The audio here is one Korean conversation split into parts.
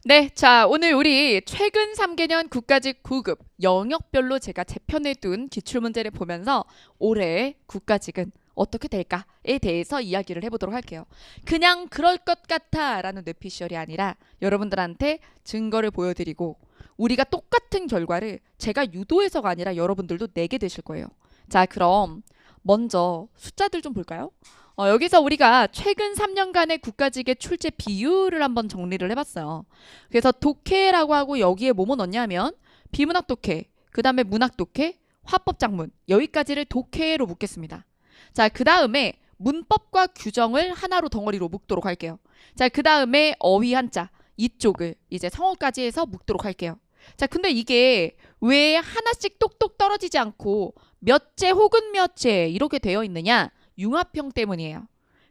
네, 자, 오늘 우리 최근 3개년 국가직 9급 영역별로 제가 재편해둔 기출문제를 보면서 올해 국가직은 어떻게 될까에 대해서 이야기를 해보도록 할게요. 그냥 그럴 것 같아 라는 뇌피셜이 아니라 여러분들한테 증거를 보여드리고 우리가 똑같은 결과를 제가 유도해서가 아니라 여러분들도 내게 되실 거예요. 자, 그럼 먼저 숫자들 좀 볼까요? 여기서 우리가 최근 3년간의 국가직의 출제 비율을 한번 정리를 해봤어요. 그래서 독해라고 하고 여기에 뭐뭐 넣냐면 비문학 독해, 그 다음에 문학 독해, 화법 작문 여기까지를 독해로 묶겠습니다. 자, 그 다음에 문법과 규정을 하나로 덩어리로 묶도록 할게요. 자, 그 다음에 어휘 한자 이쪽을 이제 성어까지 해서 묶도록 할게요. 자, 근데 이게 왜 하나씩 똑똑 떨어지지 않고 몇째 혹은 몇째 이렇게 되어 있느냐? 융합형 때문이에요.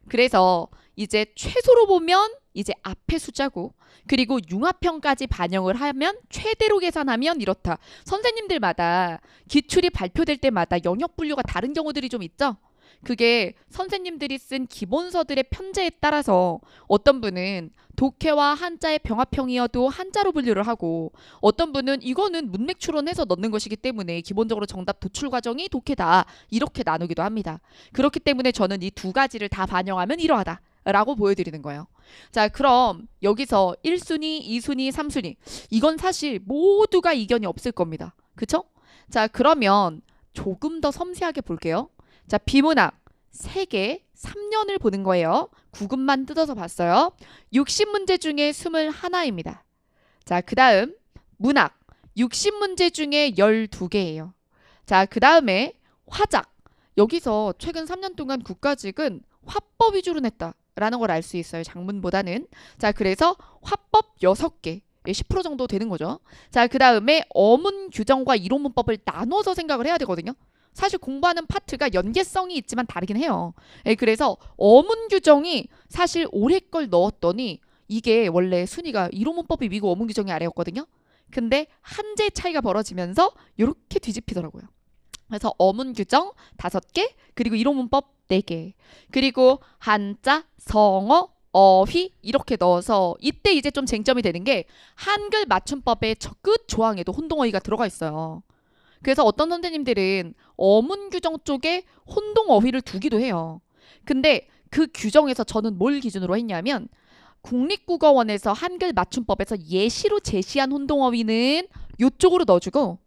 그래서 이제 최소로 보면 이제 앞에 숫자고 그리고 융합형까지 반영을 하면 최대로 계산하면 이렇다. 선생님들마다 기출이 발표될 때마다 영역 분류가 다른 경우들이 좀 있죠? 그게 선생님들이 쓴 기본서들의 편제에 따라서 어떤 분은 독해와 한자의 병합형이어도 한자로 분류를 하고 어떤 분은 이거는 문맥 추론해서 넣는 것이기 때문에 기본적으로 정답 도출 과정이 독해다 이렇게 나누기도 합니다. 그렇기 때문에 저는 이 두 가지를 다 반영하면 이러하다 라고 보여드리는 거예요. 자, 그럼 여기서 1순위, 2순위, 3순위 이건 사실 모두가 이견이 없을 겁니다. 그쵸? 자, 그러면 조금 더 섬세하게 볼게요. 자, 비문학 3개 3년을 보는 거예요. 9급만 뜯어서 봤어요. 60문제 중에 21입니다. 자, 그 다음 문학 60문제 중에 12개예요. 자, 그 다음에 화작 여기서 최근 3년 동안 국가직은 화법 위주로 냈다라는 걸 알 수 있어요. 작문보다는. 자, 그래서 화법 6개 10% 정도 되는 거죠. 자, 그 다음에 어문 규정과 이론 문법을 나눠서 생각을 해야 되거든요. 사실 공부하는 파트가 연계성이 있지만 다르긴 해요. 예, 그래서 어문 규정이 사실 올해 걸 넣었더니 이게 원래 순위가 이론 문법이 위고 어문 규정이 아래였거든요. 근데 한재 차이가 벌어지면서 이렇게 뒤집히더라고요. 그래서 어문 규정 5개, 그리고 이론 문법 4개, 그리고 한자, 성어, 어휘 이렇게 넣어서 이때 이제 좀 쟁점이 되는 게 한글 맞춤법의 첫 끝 조항에도 혼동어휘가 들어가 있어요. 그래서 어떤 선생님들은 어문 규정 쪽에 혼동 어휘를 두기도 해요. 근데 그 규정에서 저는 뭘 기준으로 했냐면 국립국어원에서 한글 맞춤법에서 예시로 제시한 혼동 어휘는 요쪽으로 넣어주고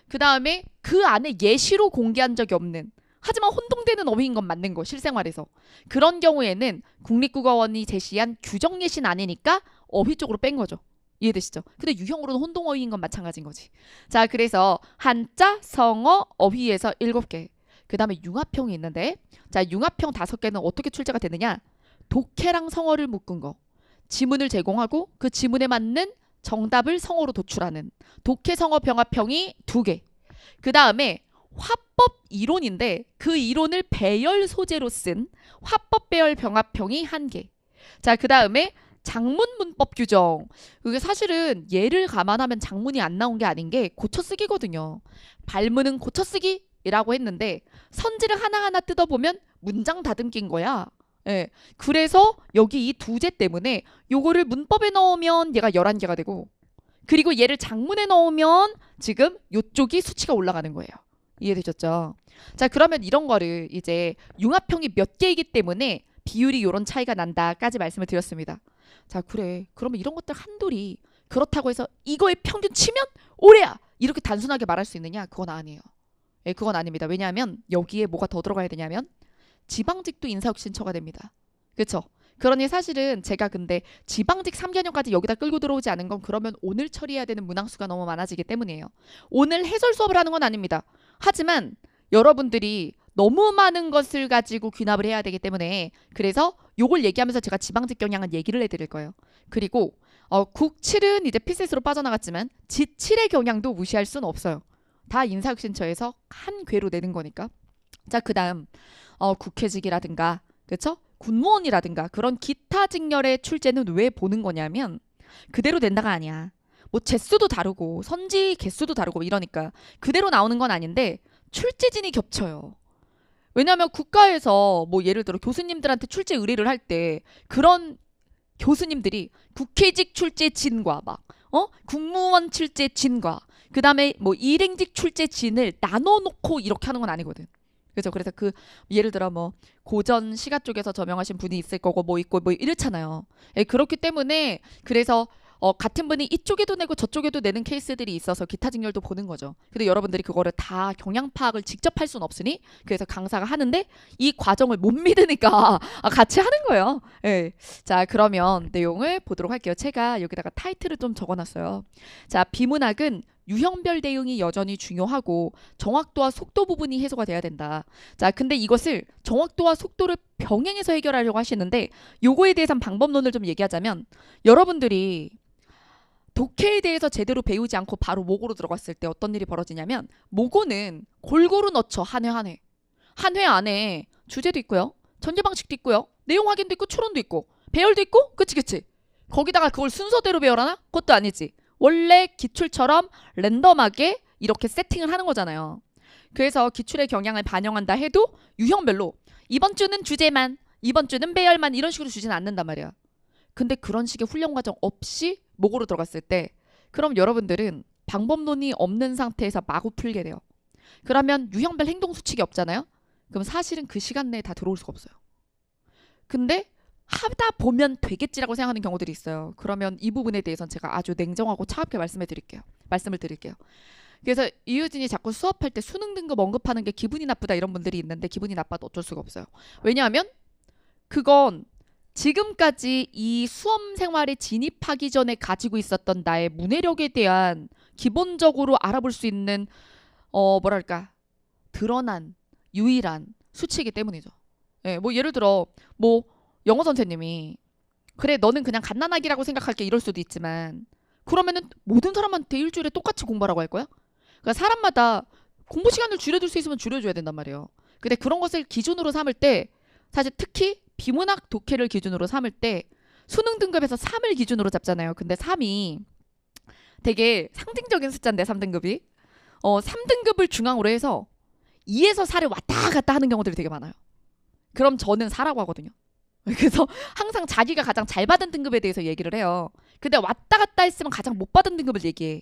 그 다음에 그 안에 예시로 공개한 적이 없는 하지만 혼동되는 어휘인 건 맞는 거 실생활에서 그런 경우에는 국립국어원이 제시한 규정 예시는 아니니까 어휘 쪽으로 뺀 거죠. 이해되시죠? 근데 유형으로는 혼동 어휘인 건 마찬가지인 거지. 자, 그래서 한자, 성어, 어휘에서 7개. 그 다음에 융합형이 있는데 자, 융합형 5개는 어떻게 출제가 되느냐? 독해랑 성어를 묶은 거. 지문을 제공하고 그 지문에 맞는 정답을 성어로 도출하는 독해 성어 병합형이 2개. 그 다음에 화법 이론인데 그 이론을 배열 소재로 쓴 화법 배열 병합형이 1개. 자, 그 다음에 장문 문법 규정. 그게 사실은 얘를 감안하면 장문이 안 나온 게 아닌 게 고쳐쓰기거든요. 발문은 고쳐쓰기라고 했는데 선지를 하나하나 뜯어보면 문장 다듬기인 거야. 예. 그래서 여기 이 두제 때문에 요거를 문법에 넣으면 얘가 11개가 되고 그리고 얘를 장문에 넣으면 지금 요쪽이 수치가 올라가는 거예요. 이해되셨죠? 자, 그러면 이런 거를 이제 융합형이 몇 개이기 때문에 비율이 요런 차이가 난다까지 말씀을 드렸습니다. 자, 그래. 그러면 이런 것들 한둘이 그렇다고 해서 이거의 평균 치면 올해야 이렇게 단순하게 말할 수 있느냐? 그건 아니에요. 예, 그건 아닙니다. 왜냐하면 여기에 뭐가 더 들어가야 되냐면 지방직도 인사혁신처가 됩니다. 그렇죠? 그러니 사실은 제가 근데 지방직 3개년까지 여기다 끌고 들어오지 않은 건 그러면 오늘 처리해야 되는 문항수가 너무 많아지기 때문이에요. 오늘 해설 수업을 하는 건 아닙니다. 하지만 여러분들이 너무 많은 것을 가지고 귀납을 해야 되기 때문에 그래서 요걸 얘기하면서 제가 지방직 경향은 얘기를 해드릴 거예요. 그리고 국7은 이제 피셋으로 빠져나갔지만 지7의 경향도 무시할 수는 없어요. 다 인사혁신처에서 한 궤로 내는 거니까. 자, 그 다음 국회직이라든가 그렇죠? 군무원이라든가 그런 기타 직렬의 출제는 왜 보는 거냐면 그대로 된다가 아니야. 뭐 재수도 다르고 선지 개수도 다르고 이러니까 그대로 나오는 건 아닌데 출제진이 겹쳐요. 왜냐하면 국가에서 뭐 예를 들어 교수님들한테 출제 의뢰를 할 때 그런 교수님들이 국회직 출제 진과 막 국무원 출제 진과 그 다음에 뭐 일행직 출제 진을 나눠놓고 이렇게 하는 건 아니거든. 그죠? 그래서 그 예를 들어 뭐 고전 시가 쪽에서 저명하신 분이 있을 거고 뭐 있고 뭐 이렇잖아요. 예, 그렇기 때문에 그래서 같은 분이 이쪽에도 내고 저쪽에도 내는 케이스들이 있어서 기타 직렬도 보는 거죠. 근데 여러분들이 그거를 다 경향 파악을 직접 할 수는 없으니 그래서 강사가 하는데 이 과정을 못 믿으니까 같이 하는 거예요. 예. 자, 그러면 내용을 보도록 할게요. 제가 여기다가 타이틀을 좀 적어놨어요. 자, 비문학은 유형별 대응이 여전히 중요하고 정확도와 속도 부분이 해소가 돼야 된다. 자, 근데 이것을 정확도와 속도를 병행해서 해결하려고 하시는데 요거에 대해선 방법론을 좀 얘기하자면 여러분들이 독해에 대해서 제대로 배우지 않고 바로 모고로 들어갔을 때 어떤 일이 벌어지냐면 모고는 골고루 넣죠. 한 회 한 회. 한 회 안에 주제도 있고요. 전개 방식도 있고요. 내용 확인도 있고 추론도 있고 배열도 있고 그치. 거기다가 그걸 순서대로 배열하나? 그것도 아니지. 원래 기출처럼 랜덤하게 이렇게 세팅을 하는 거잖아요. 그래서 기출의 경향을 반영한다 해도 유형별로 이번 주는 주제만, 이번 주는 배열만 이런 식으로 주지는 않는단 말이야. 근데 그런 식의 훈련 과정 없이 모고로 들어갔을 때 그럼 여러분들은 방법론이 없는 상태에서 마구 풀게 돼요. 그러면 유형별 행동 수칙이 없잖아요. 그럼 사실은 그 시간 내에 다 들어올 수가 없어요. 근데 하다 보면 되겠지라고 생각하는 경우들이 있어요. 그러면 이 부분에 대해서는 제가 아주 냉정하고 차갑게 말씀을 드릴게요. 그래서 이유진이 자꾸 수업할 때 수능 등급 언급하는 게 기분이 나쁘다 이런 분들이 있는데 기분이 나빠도 어쩔 수가 없어요. 왜냐하면 그건 지금까지 이 수험 생활에 진입하기 전에 가지고 있었던 나의 문해력에 대한 기본적으로 알아볼 수 있는 뭐랄까 드러난 유일한 수치이기 때문이죠. 예, 뭐 예를 들어 뭐 영어 선생님이 그래 너는 그냥 갓난아기라고 생각할게 이럴 수도 있지만 그러면은 모든 사람한테 일주일에 똑같이 공부하라고 할 거야? 그러니까 사람마다 공부 시간을 줄여줄 수 있으면 줄여줘야 된단 말이에요. 근데 그런 것을 기준으로 삼을 때 사실 특히 비문학 독해를 기준으로 삼을 때 수능 등급에서 3을 기준으로 잡잖아요. 근데 3이 되게 상징적인 숫자인데 3등급이 3등급을 중앙으로 해서 2에서 4를 왔다 갔다 하는 경우들이 되게 많아요. 그럼 저는 4라고 하거든요. 그래서 항상 자기가 가장 잘 받은 등급에 대해서 얘기를 해요. 근데 왔다 갔다 했으면 가장 못 받은 등급을 얘기해.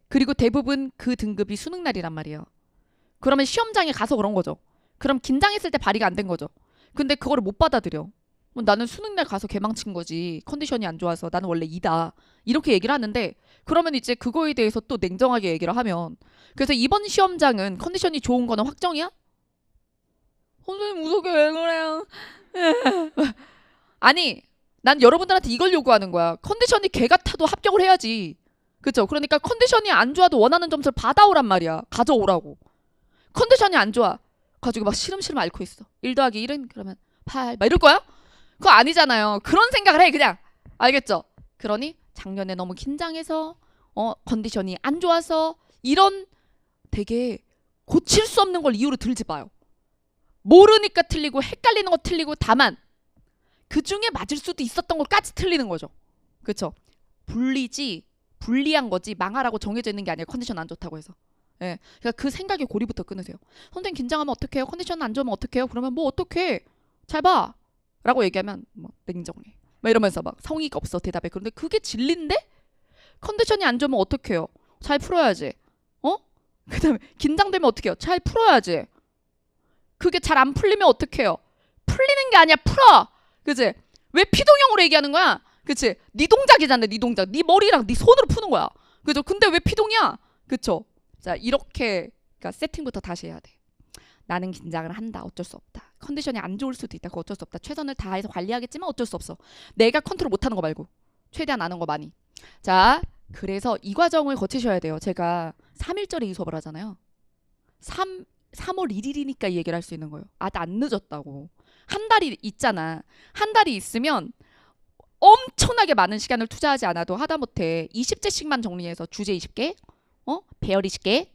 그리고 대부분 그 등급이 수능날이란 말이에요. 그러면 시험장에 가서 그런 거죠. 그럼 긴장했을 때 발휘가 안 된 거죠. 근데 그거를 못 받아들여. 나는 수능날 가서 개망친 거지. 컨디션이 안 좋아서 나는 원래 2다. 이렇게 얘기를 하는데 그러면 이제 그거에 대해서 또 냉정하게 얘기를 하면 그래서 이번 시험장은 컨디션이 좋은 거는 확정이야? 선생님 무섭게 왜 그래요? 아니 난 여러분들한테 이걸 요구하는 거야. 컨디션이 개 같아도 합격을 해야지. 그쵸? 그러니까 컨디션이 안 좋아도 원하는 점수를 받아오란 말이야. 가져오라고. 컨디션이 안 좋아. 가지고 막 시름시름 앓고 있어. 1 더하기 1은 그러면 8 막 이럴 거야? 그거 아니잖아요. 그런 생각을 해 그냥. 알겠죠? 그러니 작년에 너무 긴장해서 컨디션이 안 좋아서 이런 되게 고칠 수 없는 걸 이유로 들지 마요. 모르니까 틀리고 헷갈리는 거 틀리고 다만 그 중에 맞을 수도 있었던 것까지 틀리는 거죠. 그렇죠? 불리한 거지 망하라고 정해져 있는 게 아니라 컨디션 안 좋다고 해서. 예. 그러니까 그 생각의 고리부터 끊으세요. 선생님 긴장하면 어떡해요? 컨디션 안 좋으면 어떡해요? 그러면 뭐 어떡해? 잘 봐. 라고 얘기하면 뭐 냉정해. 막 이러면서 막 성의가 없어 대답해. 그런데 그게 진리인데? 컨디션이 안 좋으면 어떡해요? 잘 풀어야지. 그 다음에 긴장되면 어떡해요? 잘 풀어야지. 그게 잘 안 풀리면 어떡해요? 풀리는 게 아니야. 풀어. 그치? 왜 피동형으로 얘기하는 거야? 그치? 네 동작이잖아. 네 동작. 네 머리랑 네 손으로 푸는 거야. 그죠? 근데 왜 피동이야? 그쵸? 자 이렇게 그러니까 세팅부터 다시 해야 돼. 나는 긴장을 한다. 어쩔 수 없다. 컨디션이 안 좋을 수도 있다. 그거 어쩔 수 없다. 최선을 다해서 관리하겠지만 어쩔 수 없어. 내가 컨트롤 못하는 거 말고 최대한 아는 거 많이. 자 그래서 이 과정을 거치셔야 돼요. 제가 3일절에 이 수업을 하잖아요. 3월 1일이니까 이 얘기를 할 수 있는 거예요. 아직 안 늦었다고. 한 달이 있잖아. 한 달이 있으면 엄청나게 많은 시간을 투자하지 않아도 하다못해 20제씩만 정리해서 주제 20개 배열 20개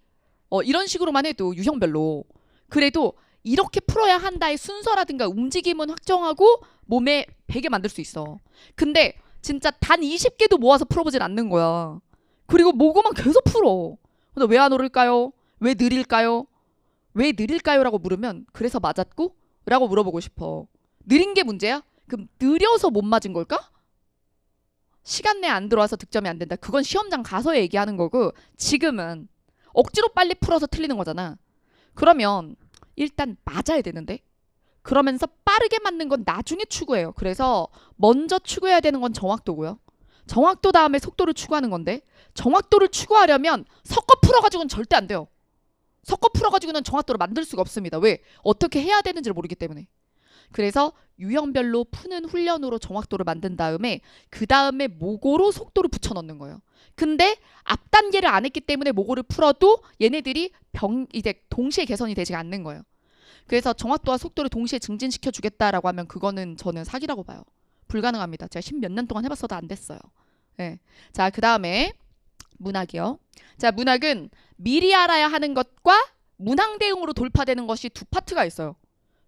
이런 식으로만 해도 유형별로 그래도 이렇게 풀어야 한다의 순서라든가 움직임은 확정하고 몸에 배게 만들 수 있어. 근데 진짜 단 20개도 모아서 풀어보질 않는 거야. 그리고 모고만 계속 풀어. 근데 왜 안 오를까요? 왜 느릴까요? 왜 느릴까요? 라고 물으면 그래서 맞았고? 라고 물어보고 싶어. 느린 게 문제야? 그럼 느려서 못 맞은 걸까? 시간 내에 안 들어와서 득점이 안 된다. 그건 시험장 가서 얘기하는 거고 지금은 억지로 빨리 풀어서 틀리는 거잖아. 그러면 일단 맞아야 되는데 그러면서 빠르게 맞는 건 나중에 추구해요. 그래서 먼저 추구해야 되는 건 정확도고요. 정확도 다음에 속도를 추구하는 건데 정확도를 추구하려면 섞어 풀어가지고는 절대 안 돼요. 섞어 풀어가지고는 정확도를 만들 수가 없습니다. 왜? 어떻게 해야 되는지를 모르기 때문에. 그래서 유형별로 푸는 훈련으로 정확도를 만든 다음에 그 다음에 모고로 속도를 붙여 넣는 거예요. 근데 앞 단계를 안 했기 때문에 모고를 풀어도 얘네들이 이제 동시에 개선이 되지가 않는 거예요. 그래서 정확도와 속도를 동시에 증진시켜 주겠다라고 하면 그거는 저는 사기라고 봐요. 불가능합니다. 제가 10몇 년 동안 해봤어도 안 됐어요. 네. 자, 그 다음에 문학이요. 자, 문학은 미리 알아야 하는 것과 문항 대응으로 돌파되는 것이 두 파트가 있어요.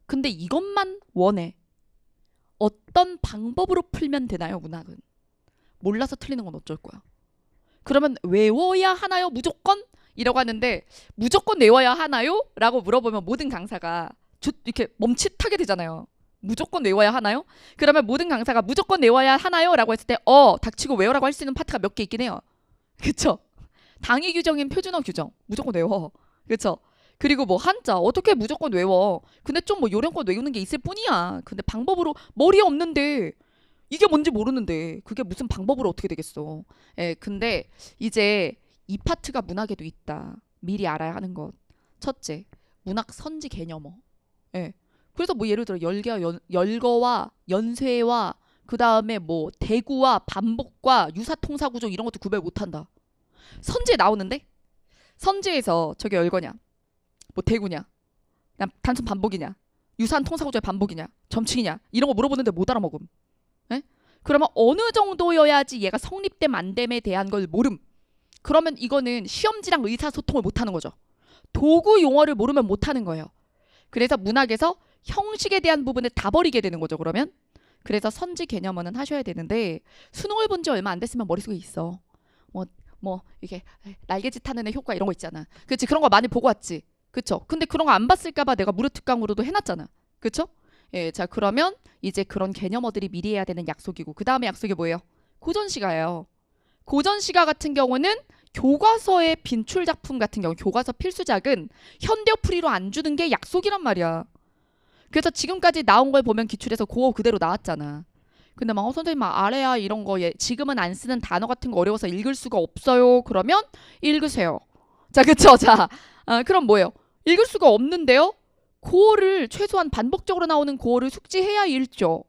근데 이것만 원해. 어떤 방법으로 풀면 되나요, 문학은? 몰라서 틀리는 건 어쩔 거야. 그러면 외워야 하나요, 무조건? 이라고 하는데 무조건 외워야 하나요? 라고 물어보면 모든 강사가 이렇게 멈칫하게 되잖아요. 무조건 외워야 하나요? 그러면 모든 강사가 무조건 외워야 하나요? 라고 했을 때 닥치고 외워라고 할 수 있는 파트가 몇 개 있긴 해요. 그쵸? 당위 규정인 표준어 규정 무조건 외워. 그쵸? 그리고 뭐 한자 어떻게 무조건 외워. 근데 좀 뭐 요령껏 외우는 게 있을 뿐이야. 근데 방법으로 머리에 없는데 이게 뭔지 모르는데 그게 무슨 방법으로 어떻게 되겠어. 예, 근데 이제 이 파트가 문학에도 있다. 미리 알아야 하는 것. 첫째, 문학 선지 개념어. 예. 그래서 뭐 예를 들어 열거와 연쇄와 그 다음에 뭐 대구와 반복과 유사통사구조 이런 것도 구별 못한다. 선지에 나오는데 선지에서 저게 열거냐 뭐 대구냐 그냥 단순 반복이냐 유사한 통사구조의 반복이냐 점칭이냐 이런 거 물어보는데 못 알아먹음. 에? 그러면 어느 정도여야지 얘가 성립됨 안 됨에 대한 걸 모름. 그러면 이거는 시험지랑 의사소통을 못하는 거죠. 도구 용어를 모르면 못하는 거예요. 그래서 문학에서 형식에 대한 부분을 다 버리게 되는 거죠. 그러면 그래서 선지 개념어는 하셔야 되는데 수능을 본 지 얼마 안 됐으면 머릿속에 있어. 뭐 이게 날개짓 하는 애 효과 이런 거 있잖아. 그렇지? 그런 거 많이 보고 왔지. 그쵸? 근데 그런 거 안 봤을까 봐 내가 무료특강으로도 해놨잖아. 그쵸? 예, 자 그러면 이제 그런 개념어들이 미리 해야 되는 약속이고 그 다음에 약속이 뭐예요? 고전시가예요. 고전시가 같은 경우는 교과서의 빈출 작품 같은 경우 교과서 필수작은 현대어풀이로 안 주는 게 약속이란 말이야. 그래서 지금까지 나온 걸 보면 기출에서 그거 그대로 나왔잖아. 근데 막 선생님 막 아래야 이런 거 지금은 안 쓰는 단어 같은 거 어려워서 읽을 수가 없어요. 그러면 읽으세요. 자, 그쵸? 자, 그럼 뭐예요? 읽을 수가 없는데요. 고어를 최소한 반복적으로 나오는 고어를 숙지해야 읽죠.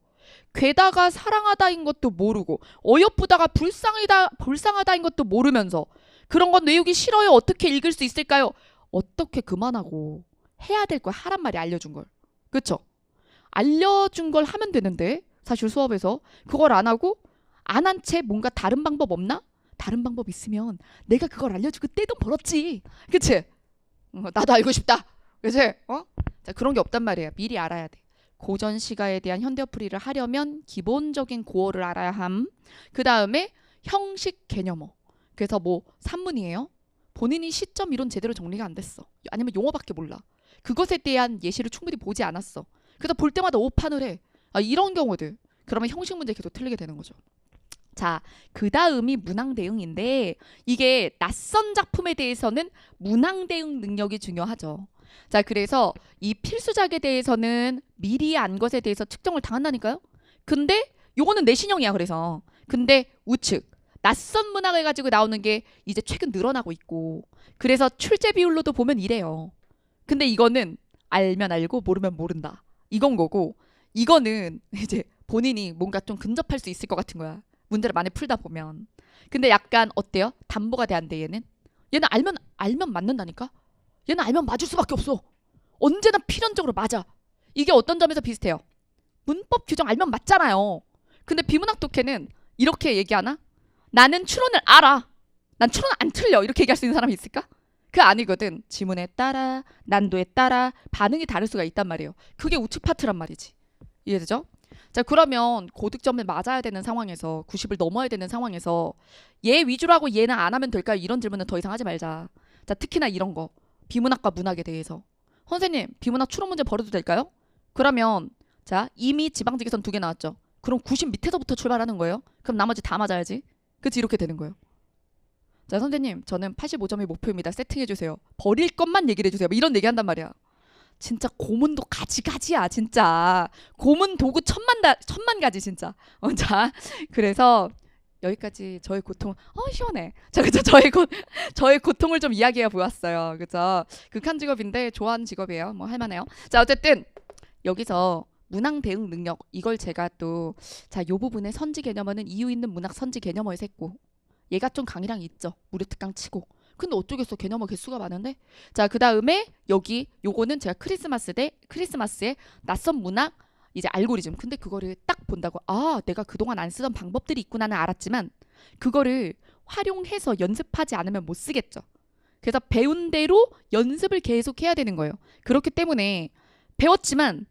괴다가 사랑하다인 것도 모르고 어여쁘다가 불쌍하다인 것도 모르면서 그런 건 외우기 싫어요. 어떻게 읽을 수 있을까요? 어떻게 그만하고 해야 될 걸 하란 말이 알려준 걸. 그쵸? 알려준 걸 하면 되는데 사실 수업에서 그걸 안 하고 안 한 채 뭔가 다른 방법 없나? 다른 방법 있으면 내가 그걸 알려주고 떼돈 벌었지. 그치? 나도 알고 싶다. 그치? 자, 그런 게 없단 말이에요. 미리 알아야 돼. 고전 시가에 대한 현대어풀이를 하려면 기본적인 고어를 알아야 함. 그 다음에 형식 개념어. 그래서 뭐 산문이에요. 본인이 시점 이론 제대로 정리가 안 됐어. 아니면 용어밖에 몰라. 그것에 대한 예시를 충분히 보지 않았어. 그래서 볼 때마다 오판을 해. 이런 경우들. 그러면 형식 문제 계속 틀리게 되는 거죠. 자, 그 다음이 문항 대응인데 이게 낯선 작품에 대해서는 문항 대응 능력이 중요하죠. 자, 그래서 이 필수작에 대해서는 미리 안 것에 대해서 측정을 당한다니까요. 근데 요거는 내신형이야. 그래서 근데 우측 낯선 문항을 가지고 나오는 게 이제 최근 늘어나고 있고 그래서 출제 비율로도 보면 이래요. 근데 이거는 알면 알고 모르면 모른다. 이건 거고 이거는 이제 본인이 뭔가 좀 근접할 수 있을 것 같은 거야. 문제를 많이 풀다 보면. 근데 약간 어때요? 담보가 돼안돼 얘는? 얘는 알면 맞는다니까? 얘는 알면 맞을 수밖에 없어. 언제나 필연적으로 맞아. 이게 어떤 점에서 비슷해요? 문법 규정 알면 맞잖아요. 근데 비문학 독해는 이렇게 얘기하나? 나는 추론을 알아. 난 추론 안 틀려. 이렇게 얘기할 수 있는 사람이 있을까? 그 아니거든. 지문에 따라 난도에 따라 반응이 다를 수가 있단 말이에요. 그게 우측 파트란 말이지. 이해되죠? 자, 그러면 고득점을 맞아야 되는 상황에서 90을 넘어야 되는 상황에서 얘 위주로 하고 얘는 안 하면 될까요? 이런 질문은 더 이상 하지 말자. 자, 특히나 이런 거. 비문학과 문학에 대해서. 선생님, 비문학 추론 문제 버려도 될까요? 그러면 자, 이미 지방직에선 2개 나왔죠. 그럼 90 밑에서부터 출발하는 거예요. 그럼 나머지 다 맞아야지. 그치? 이렇게 되는 거예요. 자, 선생님, 저는 85점이 목표입니다. 세팅해주세요. 버릴 것만 얘기를 해주세요. 뭐 이런 얘기 한단 말이야. 진짜 고문도 가지가지야, 진짜. 고문 도구 천만 가지, 진짜. 자, 그래서 여기까지 저의 고통, 시원해. 자, 그죠? 저의 고통을 좀 이야기해 보았어요. 그죠? 극한 직업인데 좋아하는 직업이에요. 뭐 할만해요. 자, 어쨌든 여기서 문항 대응 능력, 이걸 제가 또, 자, 요 부분에 선지 개념어는 이유 있는 문학 선지 개념어에서 했고, 얘가 좀 강의량이 있죠. 무료 특강 치고. 근데 어쩌겠어. 개념어 개수가 많은데. 자, 그 다음에 여기 요거는 제가 크리스마스에 낯선 문학 이제 알고리즘. 근데 그거를 딱 본다고 내가 그동안 안 쓰던 방법들이 있구나는 알았지만 그거를 활용해서 연습하지 않으면 못 쓰겠죠. 그래서 배운 대로 연습을 계속 해야 되는 거예요. 그렇기 때문에 배웠지만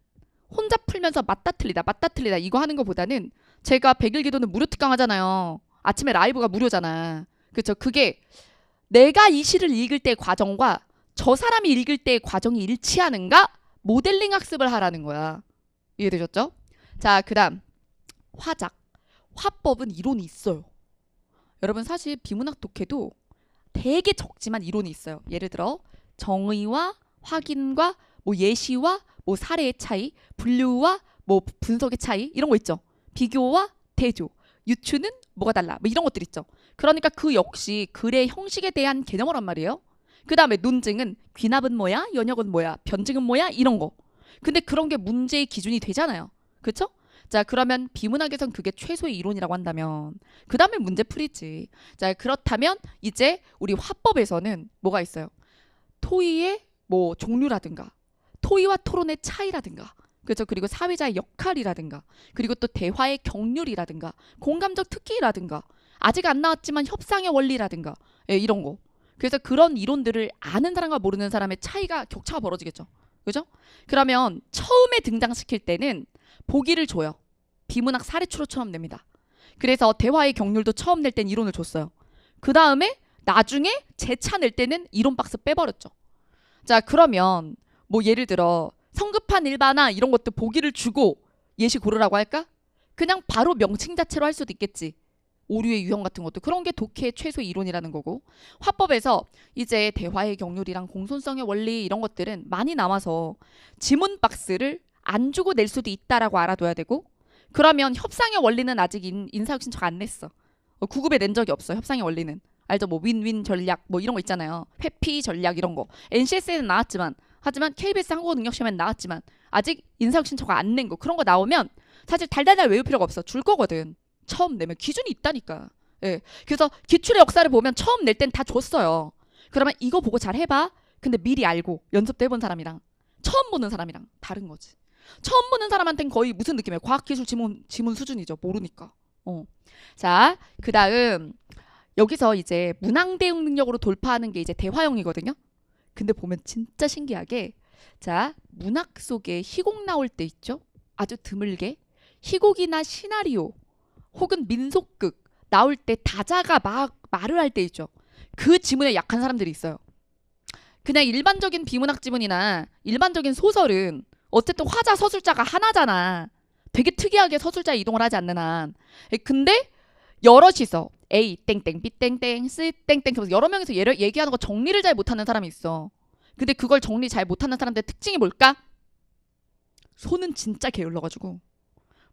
혼자 풀면서 맞다 틀리다 이거 하는 것보다는 제가 100일 기도는 무료 특강 하잖아요. 아침에 라이브가 무료잖아. 그렇죠? 그게 내가 이 시를 읽을 때의 과정과 저 사람이 읽을 때의 과정이 일치하는가? 모델링 학습을 하라는 거야. 이해되셨죠? 자, 그 다음 화작. 화법은 이론이 있어요. 여러분 사실 비문학 독해도 되게 적지만 이론이 있어요. 예를 들어 정의와 확인과 뭐 예시와 뭐 사례의 차이, 분류와 뭐 분석의 차이 이런 거 있죠. 비교와 대조, 유추는 뭐가 달라 뭐 이런 것들 있죠. 그러니까 그 역시 글의 형식에 대한 개념어란 말이에요. 그 다음에 논증은 귀납은 뭐야, 연역은 뭐야, 변증은 뭐야 이런 거. 근데 그런 게 문제의 기준이 되잖아요. 그렇죠? 자, 그러면 비문학에선 그게 최소의 이론이라고 한다면 그 다음에 문제 풀이지. 자, 그렇다면 이제 우리 화법에서는 뭐가 있어요? 토의의 뭐 종류라든가 토의와 토론의 차이라든가 그렇죠? 그리고 사회자의 역할이라든가 그리고 또 대화의 경률이라든가 공감적 특기라든가 아직 안 나왔지만 협상의 원리라든가 이런 거. 그래서 그런 이론들을 아는 사람과 모르는 사람의 차이가 격차가 벌어지겠죠. 그죠? 그러면 처음에 등장시킬 때는 보기를 줘요. 비문학 사례추로처럼 냅니다. 그래서 대화의 경률도 처음 낼 땐 이론을 줬어요. 그 다음에 나중에 재차 낼 때는 이론 박스 빼버렸죠. 자, 그러면 뭐 예를 들어 성급한 일반화 이런 것도 보기를 주고 예시 고르라고 할까? 그냥 바로 명칭 자체로 할 수도 있겠지. 오류의 유형 같은 것도 그런 게 독해의 최소 이론이라는 거고 화법에서 이제 대화의 경률이랑 공손성의 원리 이런 것들은 많이 나와서 지문 박스를 안 주고 낼 수도 있다라고 알아둬야 되고 그러면 협상의 원리는 아직 인사혁 신청 안 냈어. 구급에 낸 적이 없어. 협상의 원리는. 알죠? 뭐 윈윈 전략 뭐 이런 거 있잖아요. 회피 전략 이런 거. NCS에는 나왔지만 하지만 KBS 한국어 능력 시험에는 나왔지만 아직 인사혁 신청 안 낸 거 그런 거 나오면 사실 달달달 외울 필요가 없어. 줄 거거든. 처음 내면 기준이 있다니까. 예. 그래서 기출의 역사를 보면 처음 낼 땐 다 줬어요. 그러면 이거 보고 잘 해봐. 근데 미리 알고 연습도 해본 사람이랑 처음 보는 사람이랑 다른 거지. 처음 보는 사람한테는 거의 무슨 느낌이에요? 과학기술 지문 수준이죠. 모르니까. 자, 그 다음 여기서 이제 문항 대응 능력으로 돌파하는 게 이제 대화형이거든요. 근데 보면 진짜 신기하게 자, 문학 속에 희곡 나올 때 있죠? 아주 드물게 희곡이나 시나리오 혹은 민속극 나올 때 다자가 막 말을 할 때 있죠. 그 지문에 약한 사람들이 있어요. 그냥 일반적인 비문학 지문이나 일반적인 소설은 어쨌든 화자 서술자가 하나잖아. 되게 특이하게 서술자 이동을 하지 않는 한. 근데 여럿이서 A 땡땡 B 땡땡 C 땡땡 여러 명이서 얘기하는 거 정리를 잘 못하는 사람이 있어. 근데 그걸 정리 잘 못하는 사람들의 특징이 뭘까? 손은 진짜 게을러가지고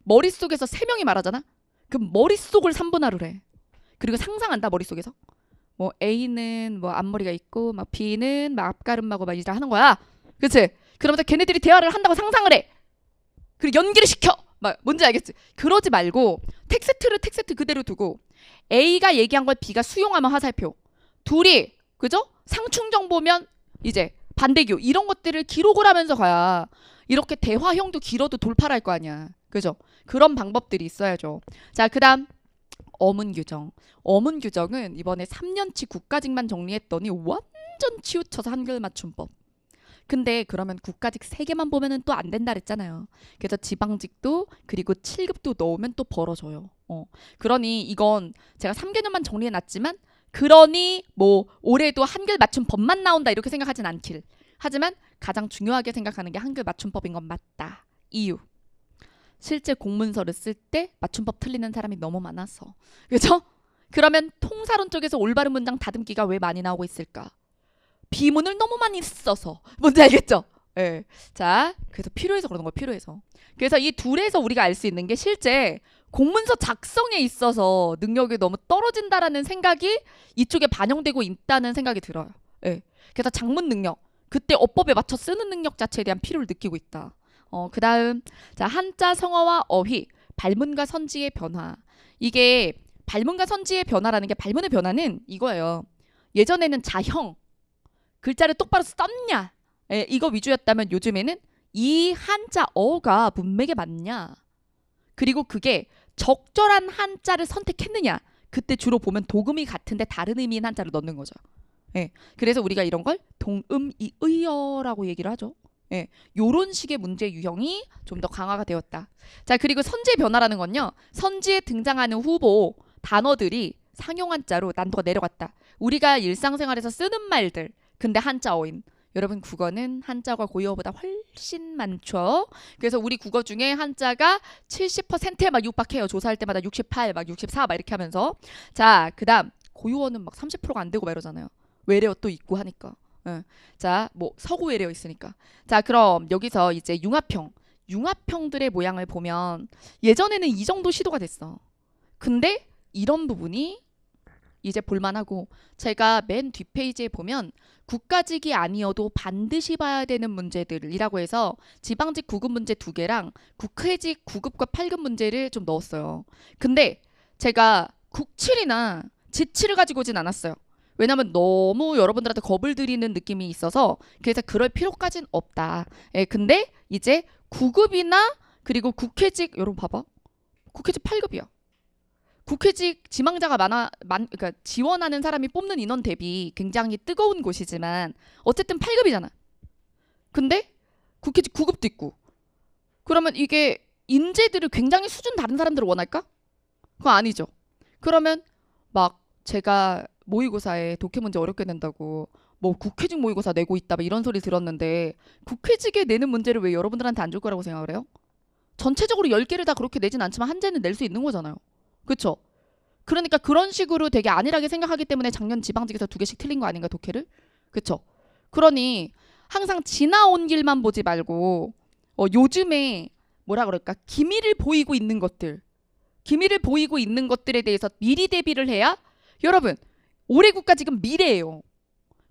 머릿속에서 3명이 말하잖아? 그럼 머릿속을 3분할을 해. 그리고 상상한다 머릿속에서. 뭐 A는 뭐 앞머리가 있고 막 B는 막 앞가름하고 막 이제 하는 거야. 그치? 그러면서 걔네들이 대화를 한다고 상상을 해. 그리고 연기를 시켜. 막 뭔지 알겠지? 그러지 말고 텍스트 그대로 두고 A가 얘기한 걸 B가 수용하면 화살표. 둘이 그죠? 상충정 보면 이제 반대교 이런 것들을 기록을 하면서 가야 이렇게 대화형도 길어도 돌파를 할 거 아니야. 그죠? 그런 방법들이 있어야죠. 자, 그 다음 어문 규정. 어문 규정은 이번에 3년치 국가직만 정리했더니 완전 치우쳐서 한글 맞춤법. 근데 그러면 국가직 3개만 보면은 또 안 된다 그랬잖아요. 그래서 지방직도 그리고 7급도 넣으면 또 벌어져요. 그러니 이건 제가 3개년만 정리해놨지만 그러니 뭐 올해도 한글 맞춤법만 나온다 이렇게 생각하진 않길. 하지만 가장 중요하게 생각하는 게 한글 맞춤법인 건 맞다. 이유. 실제 공문서를 쓸 때 맞춤법 틀리는 사람이 너무 많아서. 그죠? 그러면 통사론 쪽에서 올바른 문장 다듬기가 왜 많이 나오고 있을까? 비문을 너무 많이 써서. 뭔지 알겠죠? 예. 자, 그래서 필요해서 그러는 거예요. 필요해서. 그래서 이 둘에서 우리가 알 수 있는 게 실제 공문서 작성에 있어서 능력이 너무 떨어진다라는 생각이 이쪽에 반영되고 있다는 생각이 들어요. 예. 그래서 작문 능력, 그때 어법에 맞춰 쓰는 능력 자체에 대한 필요를 느끼고 있다. 그 다음, 자, 한자 성어와 어휘, 발문과 선지의 변화. 이게 발문과 선지의 변화라는 게, 발문의 변화는 이거예요. 예전에는 자형, 글자를 똑바로 썼냐, 예, 이거 위주였다면 요즘에는 이 한자어가 문맥에 맞냐, 그리고 그게 적절한 한자를 선택했느냐, 그때 주로 보면 도금이 같은데 다른 의미인 한자를 넣는 거죠. 예, 그래서 우리가 이런 걸 동음이의어라고 얘기를 하죠. 예, 요런 식의 문제 유형이 좀 더 강화가 되었다. 자, 그리고 선지의 변화라는 건요, 선지에 등장하는 후보 단어들이 상용 한자로 난도가 내려갔다. 우리가 일상생활에서 쓰는 말들, 근데 한자어인. 여러분, 국어는 한자어가 고유어보다 훨씬 많죠. 그래서 우리 국어 중에 한자가 70%에 막 육박해요. 조사할 때마다 68, 막 64, 막 이렇게 하면서. 자, 그 다음 고유어는 막 30%가 안 되고 막 이러잖아요. 외래어 또 있고 하니까. 응. 자, 뭐 서구 외래어 있으니까. 자, 그럼 여기서 이제 융합형들의 모양을 보면 예전에는 이 정도 시도가 됐어. 근데 이런 부분이 이제 볼만하고, 제가 맨 뒷페이지에 보면 국가직이 아니어도 반드시 봐야 되는 문제들이라고 해서 지방직 9급 문제 2개랑 국회직 9급과 8급 문제를 좀 넣었어요. 근데 제가 국칠이나 지칠을 가지고 오진 않았어요. 왜냐면 너무 여러분들한테 겁을 들이는 느낌이 있어서, 그래서 그럴 필요까진 없다. 예, 근데 이제 9급이나 그리고 국회직, 여러분 봐봐. 국회직 8급이야. 국회직 지망자가 그러니까 지원하는 사람이 뽑는 인원 대비 굉장히 뜨거운 곳이지만 어쨌든 8급이잖아. 근데 국회직 9급도 있고. 그러면 이게 인재들을 굉장히 수준 다른 사람들을 원할까? 그거 아니죠. 그러면 막 제가 모의고사에 독해 문제 어렵게 낸다고 뭐 국회직 모의고사 내고 있다 막 이런 소리 들었는데, 국회직에 내는 문제를 왜 여러분들한테 안 줄 거라고 생각을 해요? 전체적으로 10개를 다 그렇게 내진 않지만 한 개는 낼 수 있는 거잖아요. 그쵸? 그러니까 그런 식으로 되게 안일하게 생각하기 때문에 작년 지방직에서 2개씩 틀린 거 아닌가, 독해를? 그쵸? 그러니 항상 지나온 길만 보지 말고 요즘에 뭐라 그럴까, 기미를 보이고 있는 것들에 대해서 미리 대비를 해야, 여러분, 올해 국가직은 미래예요.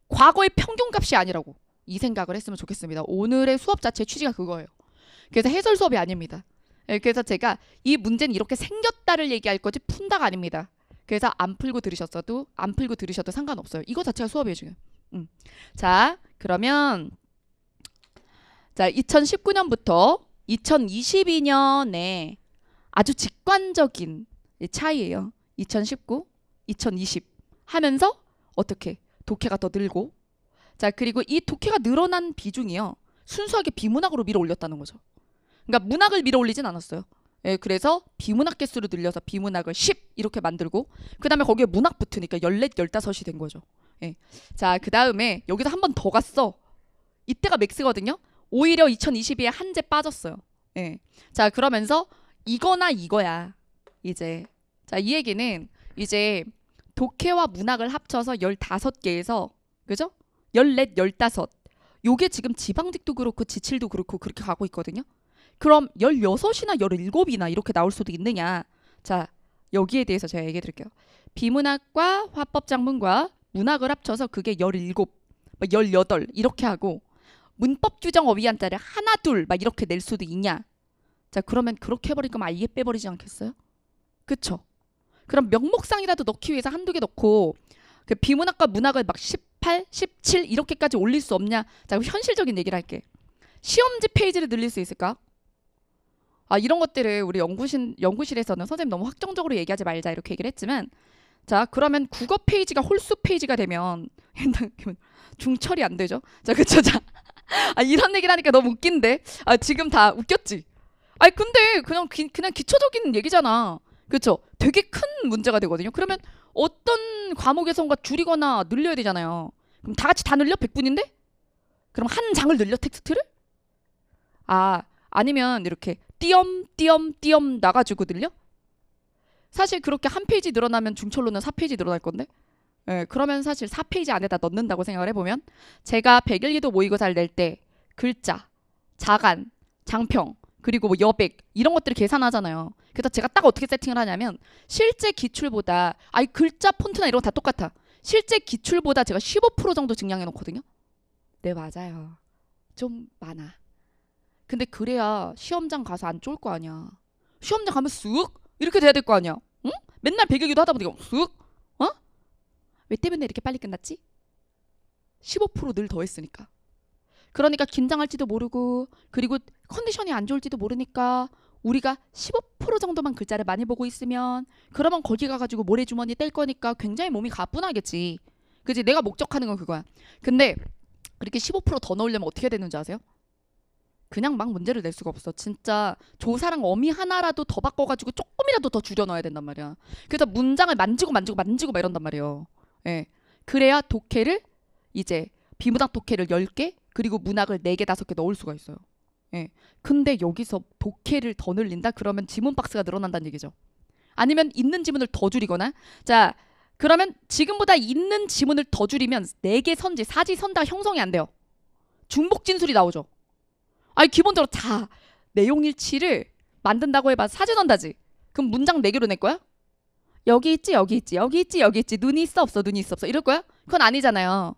과거의 평균값이 아니라고, 이 생각을 했으면 좋겠습니다. 오늘의 수업 자체의 취지가 그거예요. 그래서 해설 수업이 아닙니다. 예, 그래서 제가 이 문제는 이렇게 생겼다를 얘기할 거지 푼다가 아닙니다. 그래서 안 풀고 들으셔도 상관없어요. 이거 자체가 수업이에요 지금. 자, 그러면 자, 2019년부터 2022년에 아주 직관적인 차이예요. 2019, 2020 하면서 어떻게 독해가 더 늘고, 자, 그리고 이 독해가 늘어난 비중이요, 순수하게 비문학으로 밀어 올렸다는 거죠. 그러니까 문학을 밀어 올리진 않았어요. 예, 그래서 비문학 개수를 늘려서 비문학을 10 이렇게 만들고, 그 다음에 거기에 문학 붙으니까 14, 15이 된 거죠. 예. 자, 그 다음에 여기서 한 번 더 갔어. 이때가 맥스거든요. 오히려 2022에 한 제 빠졌어요. 예. 자, 그러면서 이거나 이거야. 이제 자, 이 얘기는 이제 독해와 문학을 합쳐서 15개에서, 그죠? 14, 15. 요게 지금 지방직도 그렇고 지칠도 그렇고 그렇게 가고 있거든요. 그럼 16이나 17이나 이렇게 나올 수도 있느냐. 자, 여기에 대해서 제가 얘기해 드릴게요. 비문학과 화법작문과 문학을 합쳐서 그게 17, 18 이렇게 하고, 문법 규정 어휘 한자를 하나 둘 막 이렇게 낼 수도 있냐. 자, 그러면 그렇게 해버릴 거면 아예 빼버리지 않겠어요? 그쵸? 그럼 명목상이라도 넣기 위해서 한두 개 넣고 그 비문학과 문학을 막 18, 17 이렇게까지 올릴 수 없냐. 자, 현실적인 얘기를 할게. 시험지 페이지를 늘릴 수 있을까? 아, 이런 것들을 우리 연구실에서는 선생님 너무 확정적으로 얘기하지 말자 이렇게 얘기를 했지만, 자, 그러면 국어 페이지가 홀수 페이지가 되면 중철이 안 되죠. 자, 그쵸? 자, 아, 이런 얘기를 하니까 너무 웃긴데. 아, 지금 다 웃겼지? 아니, 근데 그냥 기초적인 얘기잖아. 그쵸? 되게 큰 문제가 되거든요. 그러면 어떤 과목에선가 줄이거나 늘려야 되잖아요. 그럼 다 같이 다 늘려? 100분인데? 그럼 한 장을 늘려, 텍스트를? 아, 아니면 이렇게 띄엄 나가지거든요. 사실 그렇게 한 페이지 늘어나면 중철로는 4페이지 늘어날 건데. 예, 그러면 사실 4페이지 안에다 넣는다고 생각을 해보면 제가 백일기도 모의고사를 낼 때 글자, 자간, 장평, 그리고 뭐 여백 이런 것들을 계산하잖아요. 그래서 제가 딱 어떻게 세팅을 하냐면 실제 기출보다 글자 폰트나 이런 거 다 똑같아. 실제 기출보다 제가 15% 정도 증량해 놓거든요. 네, 맞아요. 좀 많아. 근데 그래야 시험장 가서 안 쫄 거 아니야. 시험장 가면 쓱 이렇게 돼야 될 거 아니야. 응? 맨날 백일기도 하다 보니까 쓱 어? 왜 때문에 이렇게 빨리 끝났지? 15%늘 더했으니까. 그러니까 긴장할지도 모르고 그리고 컨디션이 안 좋을지도 모르니까 우리가 15% 정도만 글자를 많이 보고 있으면 그러면 거기 가가지고 모래주머니 뗄 거니까 굉장히 몸이 가뿐하겠지. 그지? 내가 목적하는 건 그거야. 근데 그렇게 15%더 넣으려면 어떻게 되는지 아세요? 그냥 막 문제를 낼 수가 없어. 진짜 조사랑 어미 하나라도 더 바꿔가지고 조금이라도 더 줄여 넣어야 된단 말이야. 그래서 문장을 만지고 막 이런단 말이에요. 예. 그래야 독해를 이제 비문학 독해를 10개 그리고 문학을 4개 5개 넣을 수가 있어요. 예. 근데 여기서 독해를 더 늘린다? 그러면 지문 박스가 늘어난다는 얘기죠. 아니면 있는 지문을 더 줄이거나 자 그러면 지금보다 있는 지문을 더 줄이면 4개 선지, 사지, 선다 형성이 안 돼요. 중복 진술이 나오죠. 기본적으로 자 내용일치를 만든다고 해봐 사지 선다지. 그럼 문장 4개로 낼 거야? 여기 있지 여기 있지 여기 있지 여기 있지 눈이 있어 없어 눈이 있어 없어 이럴 거야? 그건 아니잖아요.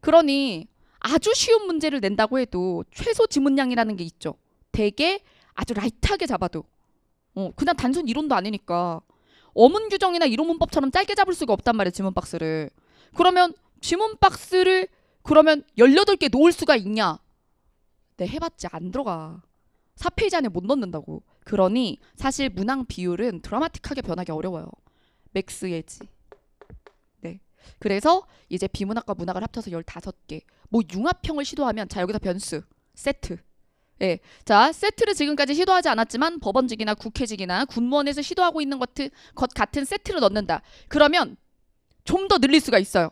그러니 아주 쉬운 문제를 낸다고 해도 최소 지문량이라는 게 있죠. 되게 아주 라이트하게 잡아도 그냥 단순 이론도 아니니까 어문 규정이나 이론 문법처럼 짧게 잡을 수가 없단 말이에요. 지문 박스를. 그러면 지문 박스를 그러면 18개 놓을 수가 있냐? 네, 해봤지 안 들어가. 4페이지 안에 못 넣는다고. 그러니 사실 문항 비율은 드라마틱하게 변하기 어려워요. 맥스 예지. 네. 그래서 이제 비문학과 문학을 합쳐서 15개. 뭐 융합형을 시도하면 자 여기서 변수 세트. 예. 자 세트를 지금까지 시도하지 않았지만 법원직이나 국회직이나 군무원에서 시도하고 있는 것 같은 세트를 넣는다. 그러면 좀 더 늘릴 수가 있어요.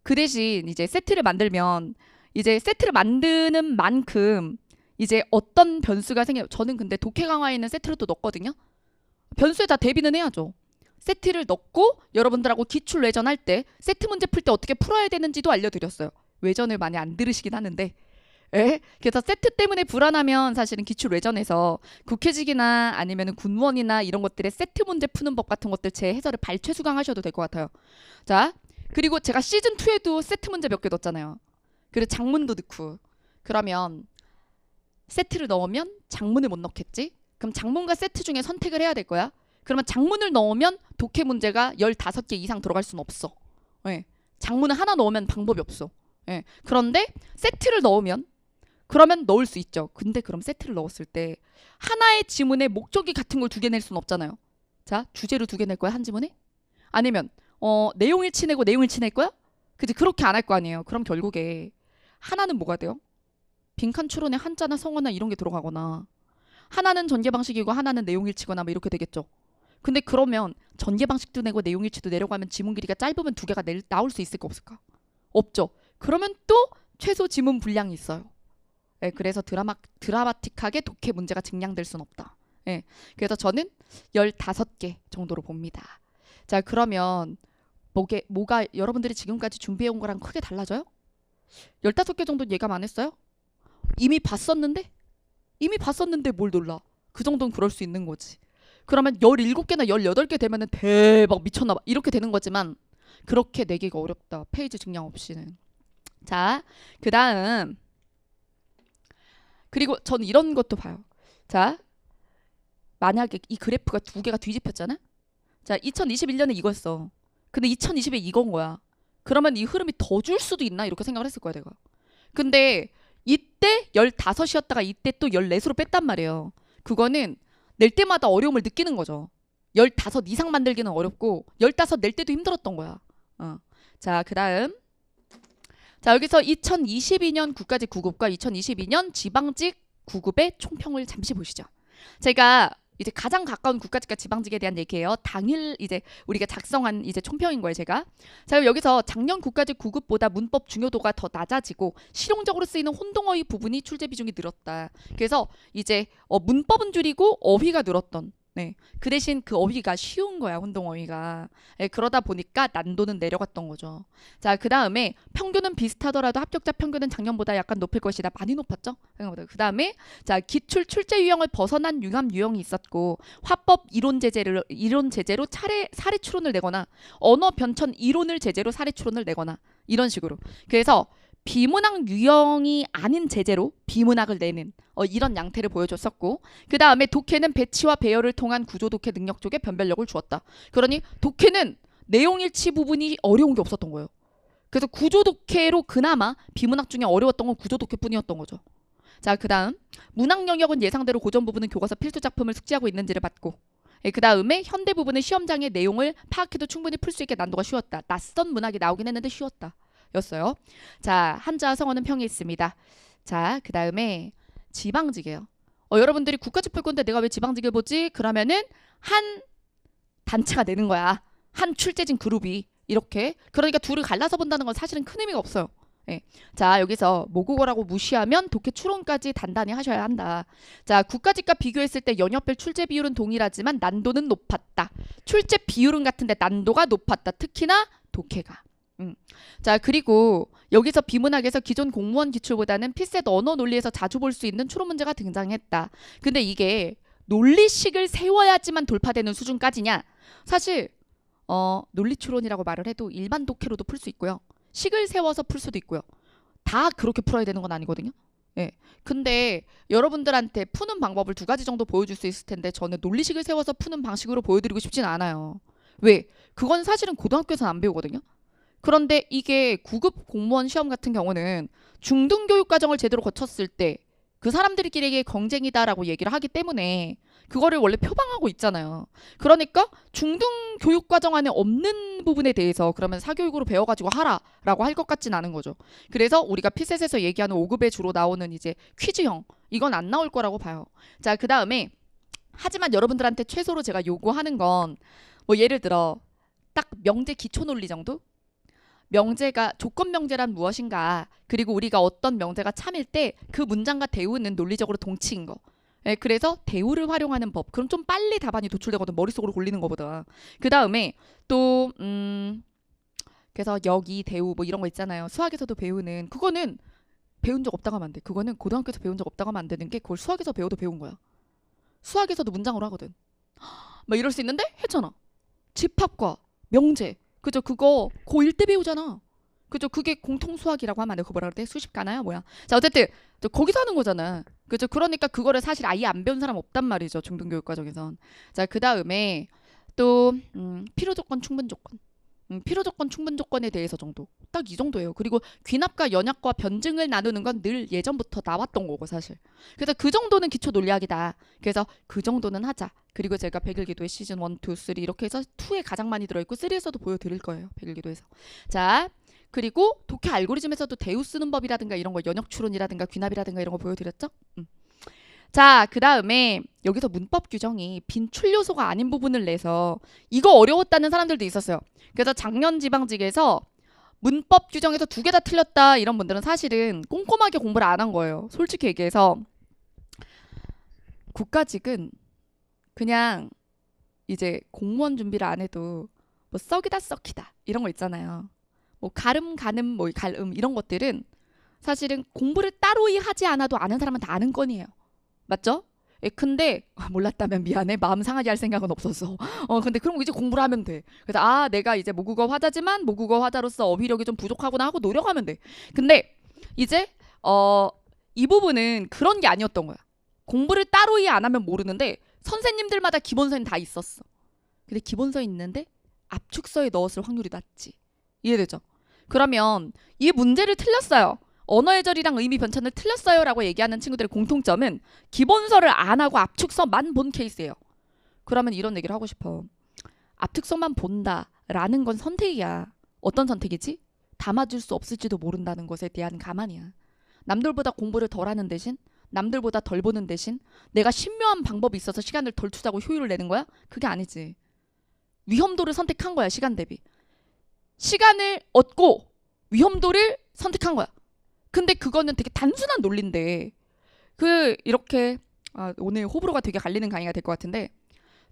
그 대신 이제 세트를 만들면 이제 세트를 만드는 만큼 이제 어떤 변수가 생겨요. 저는 근데 독해 강화에 있는 세트를 또 넣거든요. 변수에 다 대비는 해야죠. 세트를 넣고 여러분들하고 기출 외전할 때 세트 문제 풀 때 어떻게 풀어야 되는지도 알려드렸어요. 외전을 많이 안 들으시긴 하는데 예? 그래서 세트 때문에 불안하면 사실은 기출 외전에서 국회직이나 아니면 군무원이나 이런 것들의 세트 문제 푸는 법 같은 것들 제 해설을 발췌 수강하셔도 될 것 같아요. 자 그리고 제가 시즌2에도 세트 문제 몇 개 넣었잖아요. 그리고 장문도 넣고 그러면 세트를 넣으면 장문을 못 넣겠지? 그럼 장문과 세트 중에 선택을 해야 될 거야. 그러면 장문을 넣으면 독해 문제가 15개 이상 들어갈 수는 없어. 예. 장문을 하나 넣으면 방법이 없어. 예. 그런데 세트를 넣으면 그러면 넣을 수 있죠. 근데 그럼 세트를 넣었을 때 하나의 지문에 목적이 같은 걸 2개 낼 수는 없잖아요. 자 주제를 2개 낼 거야 한 지문에? 아니면 내용일치 내고 내용일치 낼 거야? 그치 그렇게 안 할 거 아니에요. 그럼 결국에 하나는 뭐가 돼요? 빈칸 추론에 한자나 성어나 이런 게 들어가거나 하나는 전개 방식이고 하나는 내용일치거나 뭐 이렇게 되겠죠. 근데 그러면 전개 방식도 내고 내용일치도 내려고 하면 지문 길이가 짧으면 2개가 나올 수 있을까 없을까? 없죠. 그러면 또 최소 지문 분량이 있어요. 예, 그래서 드라마틱하게 독해 문제가 증량될 수는 없다. 예, 그래서 저는 15개 정도로 봅니다. 자 그러면 뭐가 여러분들이 지금까지 준비해온 거랑 크게 달라져요? 15개 정도는 예감 안 했어요? 이미 봤었는데 뭘 놀라. 그 정도는 그럴 수 있는 거지. 그러면 17개나 18개 되면은 대박 미쳤나봐 이렇게 되는 거지만 그렇게 내기가 어렵다. 페이지 증량 없이는. 자 그 다음 그리고 저는 이런 것도 봐요. 자 만약에 이 그래프가 2개가 뒤집혔잖아. 자 2021년에 이거였어. 근데 2020에 이건 거야. 그러면 이 흐름이 더 줄 수도 있나 이렇게 생각을 했을 거야 내가. 근데 이때 15이었다가 이때 또 14수로 뺐단 말이에요. 그거는 낼 때마다 어려움을 느끼는 거죠. 15 이상 만들기는 어렵고 15 낼 때도 힘들었던 거야. 자 그 다음 자 여기서 2022년 국가직 9급과 2022년 지방직 9급의 총평을 잠시 보시죠. 제가 이제 가장 가까운 국가직과 지방직에 대한 얘기예요. 당일 이제 우리가 작성한 이제 총평인 거예요, 제가. 자, 그럼 여기서 작년 국가직 구급보다 문법 중요도가 더 낮아지고 실용적으로 쓰이는 혼동어휘 부분이 출제 비중이 늘었다. 그래서 이제 문법은 줄이고 어휘가 늘었던. 네. 그 대신 그 어휘가 쉬운 거야, 혼동어휘가. 네, 그러다 보니까 난도는 내려갔던 거죠. 자, 그 다음에 평균은 비슷하더라도 합격자 평균은 작년보다 약간 높을 것이다. 많이 높았죠? 그 다음에 자, 기출 출제 유형을 벗어난 융합 유형이 있었고 화법 이론 제재로 사례 추론을 내거나 언어 변천 이론을 제재로 사례 추론을 내거나 이런 식으로. 그래서 비문학 유형이 아닌 제재로 비문학을 내는 이런 양태를 보여줬었고, 그 다음에 독해는 배치와 배열을 통한 구조 독해 능력 쪽에 변별력을 주었다. 그러니 독해는 내용 일치 부분이 어려운 게 없었던 거예요. 그래서 구조 독해로 그나마 비문학 중에 어려웠던 건 구조 독해뿐이었던 거죠. 자, 그 다음 문학 영역은 예상대로 고전 부분은 교과서 필수 작품을 숙지하고 있는지를 봤고, 그 다음에 현대 부분은 시험장의 내용을 파악해도 충분히 풀 수 있게 난도가 쉬웠다. 낯선 문학이 나오긴 했는데 쉬웠다. 였어요. 자, 한자 성어는 평이 있습니다. 자, 그 다음에 지방직이에요. 여러분들이 국가직 볼 건데 내가 왜 지방직을 보지? 그러면은 한 단체가 되는 거야. 한 출제진 그룹이 이렇게. 그러니까 둘을 갈라서 본다는 건 사실은 큰 의미가 없어요. 네. 자, 여기서 모국어라고 무시하면 독해 추론까지 단단히 하셔야 한다. 자, 국가직과 비교했을 때 연역별 출제 비율은 동일하지만 난도는 높았다. 출제 비율은 같은데 난도가 높았다. 특히나 독해가. 자, 그리고 여기서 비문학에서 기존 공무원 기출보다는 필셋 언어 논리에서 자주 볼 수 있는 추론 문제가 등장했다. 근데 이게 논리식을 세워야지만 돌파되는 수준까지냐? 사실 논리 추론이라고 말을 해도 일반 독해로도 풀 수 있고요. 식을 세워서 풀 수도 있고요. 다 그렇게 풀어야 되는 건 아니거든요. 예. 근데 여러분들한테 푸는 방법을 두 가지 정도 보여줄 수 있을 텐데 저는 논리식을 세워서 푸는 방식으로 보여드리고 싶진 않아요. 왜? 그건 사실은 고등학교에서는 안 배우거든요. 그런데 이게 구급 공무원 시험 같은 경우는 중등교육 과정을 제대로 거쳤을 때 그 사람들끼리의 경쟁이다라고 얘기를 하기 때문에 그거를 원래 표방하고 있잖아요. 그러니까 중등교육 과정 안에 없는 부분에 대해서 그러면 사교육으로 배워가지고 하라라고 할 것 같진 않은 거죠. 그래서 우리가 피셋에서 얘기하는 5급에 주로 나오는 이제 퀴즈형 이건 안 나올 거라고 봐요. 자, 그 다음에 하지만 여러분들한테 최소로 제가 요구하는 건 뭐 예를 들어 딱 명제 기초 논리 정도? 명제가 조건 명제란 무엇인가 그리고 우리가 어떤 명제가 참일 때 그 문장과 대우는 논리적으로 동치인 거. 예, 그래서 대우를 활용하는 법. 그럼 좀 빨리 답안이 도출되거든. 머릿속으로 골리는 것보다. 그 다음에 또 그래서 여기 대우 뭐 이런 거 있잖아요. 수학에서도 배우는 그거는 배운 적 없다고 하면 안 돼. 그거는 고등학교에서 배운 적 없다고 하면 안 되는 게 그걸 수학에서 배워도 배운 거야. 수학에서도 문장으로 하거든. 막 이럴 수 있는데 했잖아. 집합과 명제. 그죠? 그거 고1 때 배우잖아. 그죠? 그게 공통 수학이라고 하면 안 돼. 그거 뭐라 그래? 수십가나요? 뭐야? 자, 어쨌든 거기서 하는 거잖아. 그죠? 그러니까 그거를 사실 아예 안 배운 사람 없단 말이죠. 중등교육 과정에선. 자, 그 다음에 또 필요조건, 충분조건. 필요조건, 충분조건에 대해서 정도. 딱 이 정도예요. 그리고 귀납과 연약과 변증을 나누는 건 늘 예전부터 나왔던 거고 사실. 그래서 그 정도는 기초 논리학이다. 그래서 그 정도는 하자. 그리고 제가 백일기도의 시즌 1, 2, 3 이렇게 해서 2에 가장 많이 들어있고 3에서도 보여드릴 거예요. 백일기도에서. 자, 그리고 독해 알고리즘에서도 대우 쓰는 법이라든가 이런 거 연역 추론이라든가 귀납이라든가 이런 거 보여드렸죠? 자, 그 다음에 여기서 문법 규정이 빈출 요소가 아닌 부분을 내서 이거 어려웠다는 사람들도 있었어요. 그래서 작년 지방직에서 문법 규정에서 2개 다 틀렸다 이런 분들은 사실은 꼼꼼하게 공부를 안 한 거예요. 솔직히 얘기해서 국가직은 그냥 이제 공무원 준비를 안 해도 뭐 썩이다 썩히다 이런 거 있잖아요. 뭐 가름 가늠 뭐 갈음 이런 것들은 사실은 공부를 따로히 하지 않아도 아는 사람은 다 아는 건이에요. 맞죠? 예, 근데 몰랐다면 미안해. 마음 상하게 할 생각은 없었어. 근데 그럼 이제 공부를 하면 돼. 그래서 내가 이제 모국어 화자지만 모국어 화자로서 어휘력이 좀 부족하구나 하고 노력하면 돼. 근데 이제 이 부분은 그런 게 아니었던 거야. 공부를 따로히 안 하면 모르는데 선생님들마다 기본서는 다 있었어. 근데 기본서 있는데 압축서에 넣었을 확률이 낮지. 이해되죠? 그러면 이 문제를 틀렸어요. 언어 해절이랑 의미 변천을 틀렸어요 라고 얘기하는 친구들의 공통점은 기본서를 안 하고 압축서만 본 케이스예요. 그러면 이런 얘기를 하고 싶어. 압축서만 본다 라는 건 선택이야. 어떤 선택이지? 다 맞을 수 없을지도 모른다는 것에 대한 감안이야. 남들보다 공부를 덜 하는 대신 남들보다 덜 보는 대신 내가 신묘한 방법이 있어서 시간을 덜 투자하고 효율을 내는 거야? 그게 아니지. 위험도를 선택한 거야. 시간 대비. 시간을 얻고 위험도를 선택한 거야. 근데 그거는 되게 단순한 논리인데 이렇게 오늘 호불호가 되게 갈리는 강의가 될 것 같은데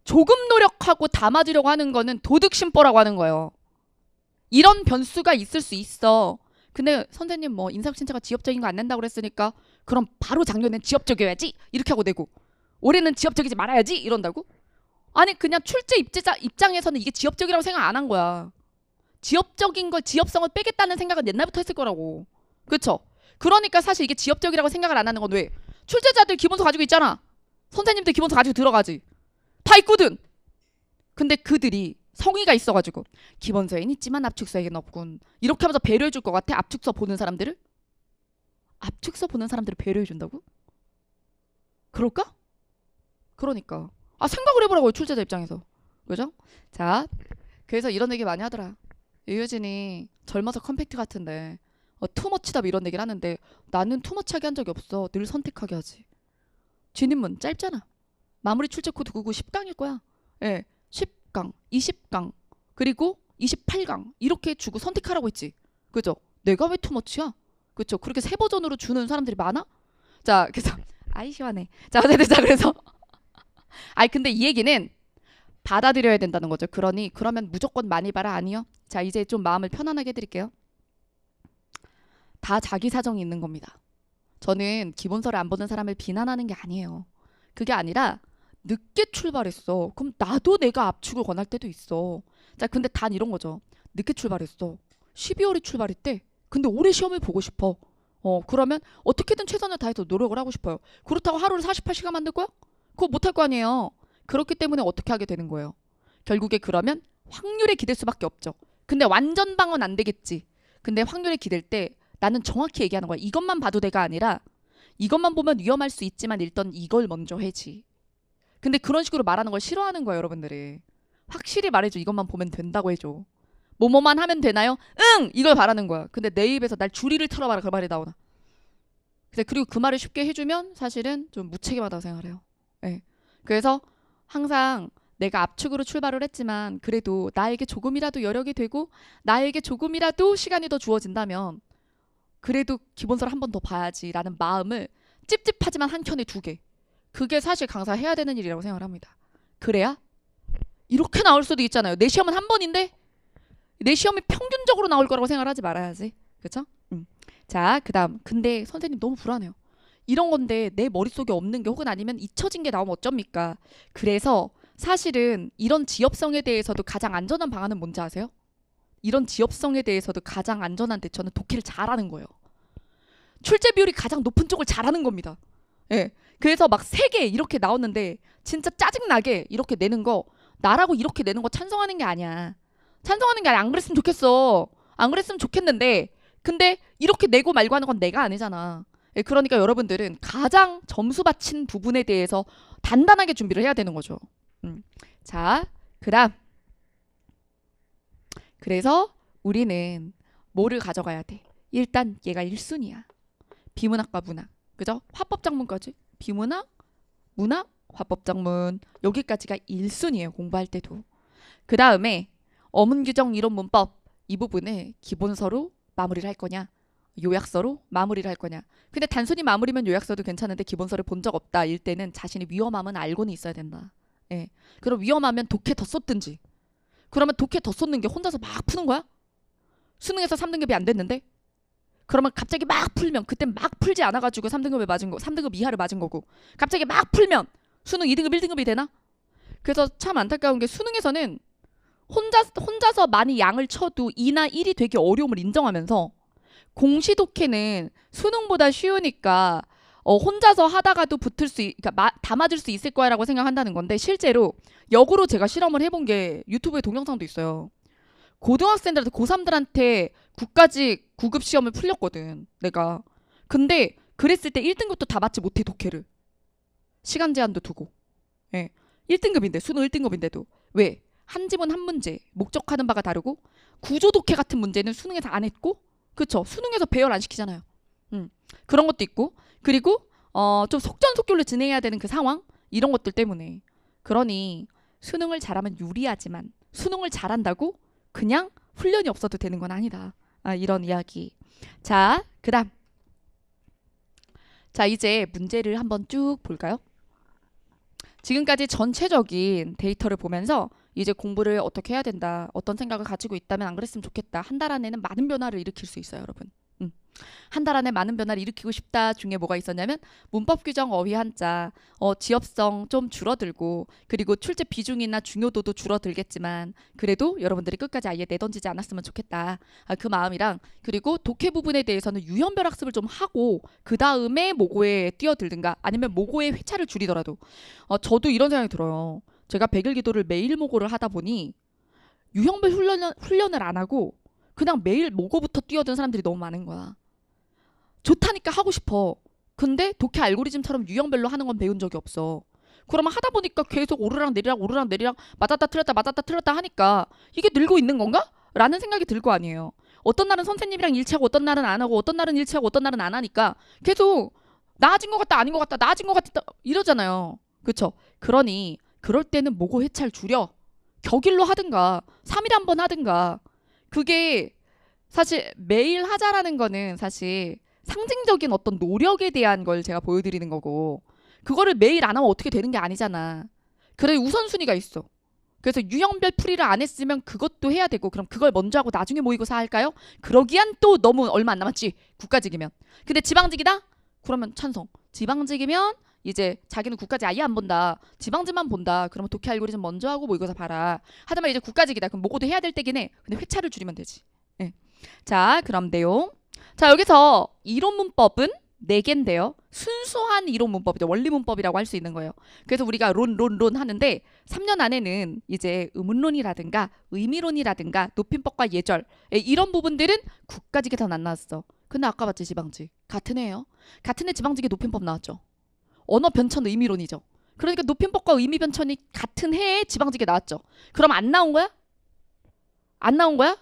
조금 노력하고 담아두려고 하는 거는 도둑심보라고 하는 거예요. 이런 변수가 있을 수 있어. 근데 선생님 뭐 인사혁신처가 지엽적인 거 안 낸다고 그랬으니까 그럼 바로 작년엔 지엽적이어야지 이렇게 하고 내고 올해는 지엽적이지 말아야지 이런다고? 아니 그냥 출제 입제자 입장에서는 이게 지엽적이라고 생각 안 한 거야. 지엽적인 걸 지엽성을 빼겠다는 생각은 옛날부터 했을 거라고. 그렇죠? 그러니까 사실 이게 지엽적이라고 생각을 안 하는 건 왜? 출제자들 기본서 가지고 있잖아. 선생님들 기본서 가지고 들어가지. 다 있거든. 근데 그들이 성의가 있어가지고 기본서에는 있지만 압축서에는 없군. 이렇게 하면서 배려해줄 것 같아? 압축서 보는 사람들을? 압축서 보는 사람들을 배려해준다고? 그럴까? 그러니까 생각을 해보라고요. 출제자 입장에서. 그죠? 자, 그래서 이런 얘기 많이 하더라. 유유진이 젊어서 컴팩트 같은데 투머치다 이런 얘기를 하는데 나는 투머치하게 한 적이 없어. 늘 선택하게 하지. 진입문 짧잖아. 마무리 출제 코드 99 10강일 거야. 예, 10강, 20강, 그리고 28강 이렇게 주고 선택하라고 했지. 그죠? 내가 왜 투머치야? 그쵸? 그렇게 세 버전으로 주는 사람들이 많아? 자, 그래서 아이 시원해. 자, 그래서 근데 이 얘기는 받아들여야 된다는 거죠. 그러면 무조건 많이 봐라 아니요. 자, 이제 좀 마음을 편안하게 해드릴게요. 다 자기 사정이 있는 겁니다. 저는 기본서를 안 보는 사람을 비난하는 게 아니에요. 그게 아니라 늦게 출발했어. 그럼 나도 내가 압축을 권할 때도 있어. 자, 근데 단 이런 거죠. 늦게 출발했어. 12월에 출발했대. 근데 올해 시험을 보고 싶어. 그러면 어떻게든 최선을 다해서 노력을 하고 싶어요. 그렇다고 하루를 48시간 만들 거야? 그거 못할 거 아니에요. 그렇기 때문에 어떻게 하게 되는 거예요. 결국에 그러면 확률에 기댈 수밖에 없죠. 근데 완전 방어는 안 되겠지. 근데 확률에 기댈 때 나는 정확히 얘기하는 거야. 이것만 봐도 돼가 아니라 이것만 보면 위험할 수 있지만 일단 이걸 먼저 해지. 근데 그런 식으로 말하는 걸 싫어하는 거예요. 여러분들이. 확실히 말해줘. 이것만 보면 된다고 해줘. 뭐뭐만 하면 되나요? 응! 이걸 바라는 거야. 근데 내 입에서 날 주리를 틀어봐라. 그 말이 나오나. 그리고 그 말을 쉽게 해주면 사실은 좀 무책임하다고 생각해요. 네. 그래서 항상 내가 압축으로 출발을 했지만 그래도 나에게 조금이라도 여력이 되고 나에게 조금이라도 시간이 더 주어진다면 그래도 기본서를 한 번 더 봐야지라는 마음을 찝찝하지만 한켠에 두게. 그게 사실 강사 해야 되는 일이라고 생각을 합니다. 그래야 이렇게 나올 수도 있잖아요. 내 시험은 한 번인데 내 시험이 평균적으로 나올 거라고 생각을 하지 말아야지. 그렇죠? 자, 그다음. 근데 선생님 너무 불안해요. 이런 건데 내 머릿속에 없는 게 혹은 아니면 잊혀진 게 나오면 어쩝니까? 그래서 사실은 이런 지엽성에 대해서도 가장 안전한 방안은 뭔지 아세요? 이런 지엽성에 대해서도 가장 안전한 대처는 독해를 잘하는 거예요. 출제 비율이 가장 높은 쪽을 잘하는 겁니다. 예. 그래서 막 3개 이렇게 나오는데 진짜 짜증나게 이렇게 내는 거 나라고 이렇게 내는 거 찬성하는 게 아니야. 찬성하는 게 아니라 안 그랬으면 좋겠어. 안 그랬으면 좋겠는데 근데 이렇게 내고 말고 하는 건 내가 아니잖아. 예, 그러니까 여러분들은 가장 점수 받친 부분에 대해서 단단하게 준비를 해야 되는 거죠. 자, 그다음. 그래서 우리는 뭐를 가져가야 돼? 일단 얘가 1순위야. 비문학과 문학. 그죠? 화법작문까지. 비문학, 문학, 화법작문. 여기까지가 1순위예요. 공부할 때도. 그 다음에 어문규정 이론 문법 이 부분을 기본서로 마무리를 할 거냐 요약서로 마무리를 할 거냐. 근데 단순히 마무리면 요약서도 괜찮은데 기본서를 본 적 없다 일 때는 자신이 위험함은 알고는 있어야 된다. 예. 그럼 위험하면 독해 더 쏟든지. 그러면 독해 더 쏟는 게 혼자서 막 푸는 거야? 수능에서 3등급이 안 됐는데? 그러면 갑자기 막 풀면 그때 막 풀지 않아가지고 3등급을 맞은 거 3등급 이하를 맞은 거고 갑자기 막 풀면 수능 2등급 1등급이 되나? 그래서 참 안타까운 게 수능에서는 혼자서 많이 양을 쳐도 2나 1이 되게 어려움을 인정하면서 공시 독해는 수능보다 쉬우니까 혼자서 하다가도 그러니까 다 맞을 수 있을 거야라고 생각한다는 건데 실제로 역으로 제가 실험을 해본 게 유튜브에 동영상도 있어요. 고등학생들한테 고3들한테 국가직 9급 시험을 풀렸거든 내가. 근데 그랬을 때 1등급도 다 맞지 못해 독해를. 시간 제한도 두고. 예. 1등급인데 수능 1등급인데도 왜? 한 지문 한 문제 목적하는 바가 다르고 구조 독해 같은 문제는 수능에서 안 했고 그쵸? 수능에서 배열 안 시키잖아요. 그런 것도 있고 그리고 좀 속전속결로 진행해야 되는 그 상황 이런 것들 때문에. 그러니 수능을 잘하면 유리하지만 수능을 잘한다고 그냥 훈련이 없어도 되는 건 아니다. 이런 이야기. 자, 그다음. 자, 이제 문제를 한번 쭉 볼까요? 지금까지 전체적인 데이터를 보면서 이제 공부를 어떻게 해야 된다. 어떤 생각을 가지고 있다면 안 그랬으면 좋겠다. 한 달 안에는 많은 변화를 일으킬 수 있어요, 여러분. 한 달 안에 많은 변화를 일으키고 싶다 중에 뭐가 있었냐면 문법 규정 어휘 한자, 지엽성 좀 줄어들고 그리고 출제 비중이나 중요도도 줄어들겠지만 그래도 여러분들이 끝까지 아예 내던지지 않았으면 좋겠다. 그 마음이랑 그리고 독해 부분에 대해서는 유형별 학습을 좀 하고 그 다음에 모고에 뛰어들든가 아니면 모고의 회차를 줄이더라도 저도 이런 생각이 들어요. 제가 100일 기도를 매일 모고를 하다 보니 유형별 훈련을 안 하고 그냥 매일 모고부터 뛰어든 사람들이 너무 많은 거야. 좋다니까 하고 싶어. 근데 독해 알고리즘처럼 유형별로 하는 건 배운 적이 없어. 그러면 하다 보니까 계속 오르락 내리락 맞았다 틀렸다 하니까 이게 늘고 있는 건가? 라는 생각이 들 거 아니에요. 어떤 날은 선생님이랑 일치하고 어떤 날은 안 하고 어떤 날은 일치하고 어떤 날은 안 하니까 계속 나아진 것 같다 아닌 것 같다 나아진 것 같다 이러잖아요. 그쵸? 그러니 그럴 때는 모고 회차를 줄여. 격일로 하든가 3일에 한 번 하든가. 그게 사실 매일 하자라는 거는 사실 상징적인 어떤 노력에 대한 걸 제가 보여드리는 거고 그거를 매일 안 하면 어떻게 되는 게 아니잖아. 그래 우선순위가 있어. 그래서 유형별 풀이를 안 했으면 그것도 해야 되고 그럼 그걸 먼저 하고 나중에 모의고사 할까요? 그러기엔 또 너무 얼마 안 남았지. 국가직이면. 근데 지방직이다? 그러면 찬성. 지방직이면 이제 자기는 국가직 아예 안 본다. 지방직만 본다. 그러면 독해 알고리즘 먼저 하고 모의고사 봐라. 하지만 이제 국가직이다. 그럼 모고도 해야 될 때긴 해. 근데 회차를 줄이면 되지. 네. 자, 그럼 내용. 자, 여기서 이론 문법은 4개인데요. 순수한 이론 문법이죠. 원리 문법이라고 할 수 있는 거예요. 그래서 우리가 론 하는데 3년 안에는 이제 의문론이라든가 의미론이라든가 높임법과 예절 이런 부분들은 국가직에서는 안 나왔어. 근데 아까 봤지 지방직. 같은 애예요. 같은 애 지방직에 높임법 나왔죠. 언어 변천 의미론이죠. 그러니까 높임법과 의미 변천이 같은 해에 지방직에 나왔죠. 그럼 안 나온 거야? 안 나온 거야?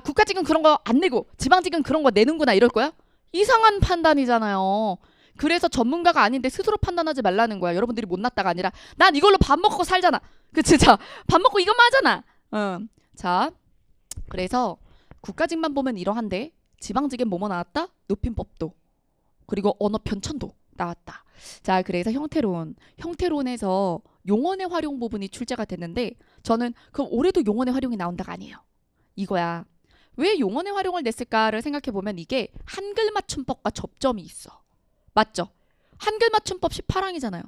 국가직은 그런 거 안 내고 지방직은 그런 거 내는구나 이럴 거야? 이상한 판단이잖아요. 그래서 전문가가 아닌데 스스로 판단하지 말라는 거야. 여러분들이 못났다가 아니라 난 이걸로 밥 먹고 살잖아. 그치? 자, 밥 먹고 이것만 하잖아. 자, 그래서 국가직만 보면 이러한데 지방직엔 뭐뭐 나왔다? 높임법도 그리고 언어 편천도 나왔다. 자, 그래서 형태론에서 용언의 활용 부분이 출제가 됐는데 저는 그럼 올해도 용언의 활용이 나온다가 아니에요. 이거야. 왜 용언의 활용을 냈을까를 생각해보면 이게 한글 맞춤법과 접점이 있어. 맞죠? 한글 맞춤법 18항이잖아요.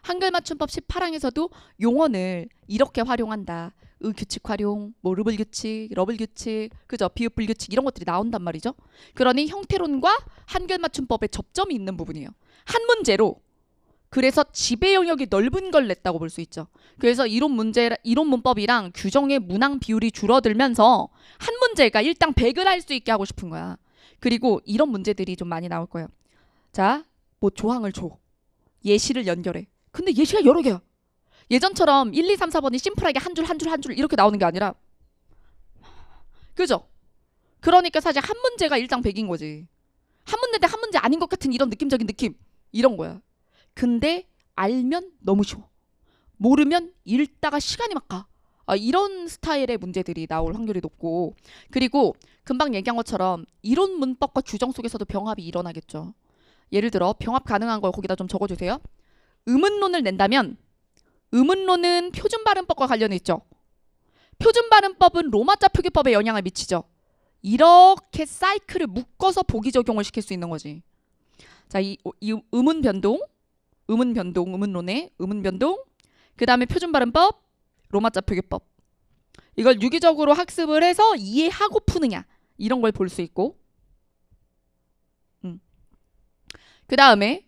한글 맞춤법 18항에서도 용언을 이렇게 활용한다. 규칙 활용, 뭐 르블 규칙, 러블 규칙, 그죠? 비읍불 규칙 이런 것들이 나온단 말이죠. 그러니 형태론과 한글 맞춤법에 접점이 있는 부분이에요. 한 문제로 그래서 지배 영역이 넓은 걸 냈다고 볼 수 있죠. 그래서 이론 문법이랑 규정의 문항 비율이 줄어들면서 한 문제가 일당 100을 할 수 있게 하고 싶은 거야. 그리고 이런 문제들이 좀 많이 나올 거예요. 자, 뭐 조항을 줘. 예시를 연결해. 근데 예시가 여러 개야. 예전처럼 1, 2, 3, 4번이 심플하게 한 줄 이렇게 나오는 게 아니라 그죠? 그러니까 사실 한 문제가 일당 100인 거지. 한 문제인데 한 문제 아닌 것 같은 이런 느낌적인 느낌. 이런 거야. 근데 알면 너무 쉬워. 모르면 읽다가 시간이 막 가. 이런 스타일의 문제들이 나올 확률이 높고 그리고 금방 얘기한 것처럼 이론 문법과 규정 속에서도 병합이 일어나겠죠. 예를 들어 병합 가능한 걸 거기다 좀 적어주세요. 의문론을 낸다면 의문론은 표준발음법과 관련이 있죠. 표준발음법은 로마자 표기법에 영향을 미치죠. 이렇게 사이클을 묶어서 보기 적용을 시킬 수 있는 거지. 자, 이 의문변동, 의문론의 의문변동, 그 다음에 표준발음법, 로마자 표기법. 이걸 유기적으로 학습을 해서 이해하고 푸느냐 이런 걸 볼 수 있고 그 다음에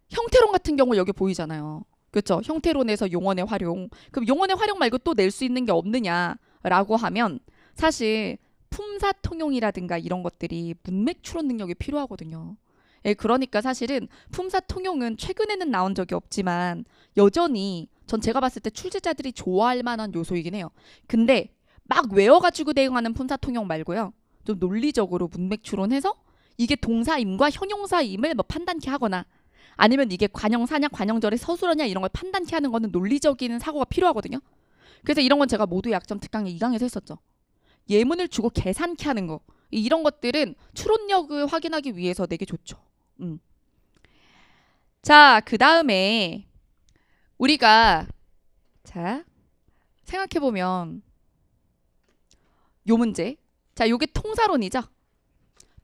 형태론 같은 경우 여기 보이잖아요. 그렇죠? 형태론에서 용언의 활용. 그럼 용언의 활용 말고 또 낼 수 있는 게 없느냐라고 하면 사실 품사 통용이라든가 이런 것들이 문맥 추론 능력이 필요하거든요. 그러니까 사실은 품사 통용은 최근에는 나온 적이 없지만 여전히 전 제가 봤을 때 출제자들이 좋아할 만한 요소이긴 해요. 근데 막 외워가지고 대응하는 품사 통용 말고요. 좀 논리적으로 문맥 추론해서 이게 동사임과 형용사임을 뭐 판단케 하거나 아니면 이게 관형사냐 관형절의 서술어냐 이런 걸 판단케 하는 거는 논리적인 사고가 필요하거든요. 그래서 이런 건 제가 모두 약점 특강의 2강에서 했었죠. 예문을 주고 계산케 하는 거. 이런 것들은 추론력을 확인하기 위해서 되게 좋죠. 자, 그 다음에 우리가 자 생각해보면 요 문제. 자, 요게 통사론이죠.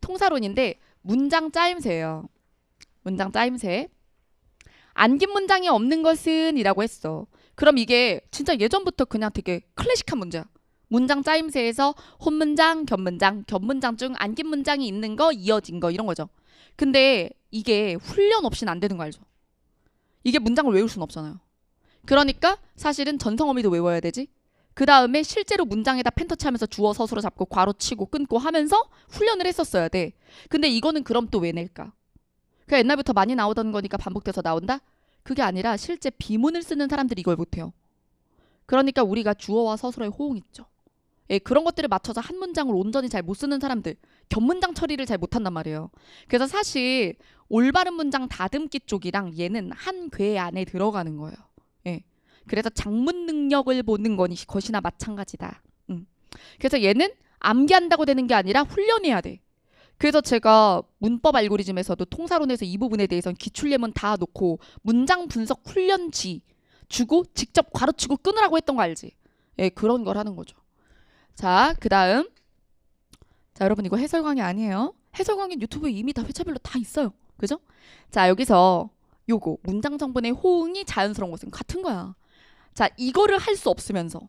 통사론인데 문장 짜임새예요. 문장 짜임새. 안긴 문장이 없는 것은 이라고 했어. 그럼 이게 진짜 예전부터 그냥 되게 클래식한 문제야. 문장 짜임새에서 혼문장, 겹문장 중 안긴 문장이 있는 거, 이어진 거 이런 거죠. 근데 이게 훈련 없이는 안 되는 거 알죠? 이게 문장을 외울 수는 없잖아요. 그러니까 사실은 전성어미도 외워야 되지. 그 다음에 실제로 문장에다 펜터치하면서 주어 서술어 잡고 괄호 치고 끊고 하면서 훈련을 했었어야 돼. 근데 이거는 그럼 또 왜 낼까? 그냥 옛날부터 많이 나오던 거니까 반복돼서 나온다? 그게 아니라 실제 비문을 쓰는 사람들이 이걸 못해요. 그러니까 우리가 주어와 서술어의 호응 있죠. 예, 그런 것들을 맞춰서 한 문장을 온전히 잘 못 쓰는 사람들, 겹문장 처리를 잘 못한단 말이에요. 그래서 사실 올바른 문장 다듬기 쪽이랑 얘는 한 궤 안에 들어가는 거예요. 예. 그래서 작문 능력을 보는 것이나 마찬가지다. 그래서 얘는 암기한다고 되는 게 아니라 훈련해야 돼. 그래서 제가 문법 알고리즘에서도 통사론에서 이 부분에 대해서는 기출예문 다 놓고 문장 분석 훈련지 주고 직접 괄호치고 끊으라고 했던 거 알지? 예, 그런 걸 하는 거죠. 자, 그 다음. 자, 여러분 이거 해설 강의 아니에요. 해설 강의 유튜브에 이미 다 회차별로 다 있어요. 그죠? 자, 여기서 요거 문장 성분의 호응이 자연스러운 것은 같은 거야. 자, 이거를 할 수 없으면서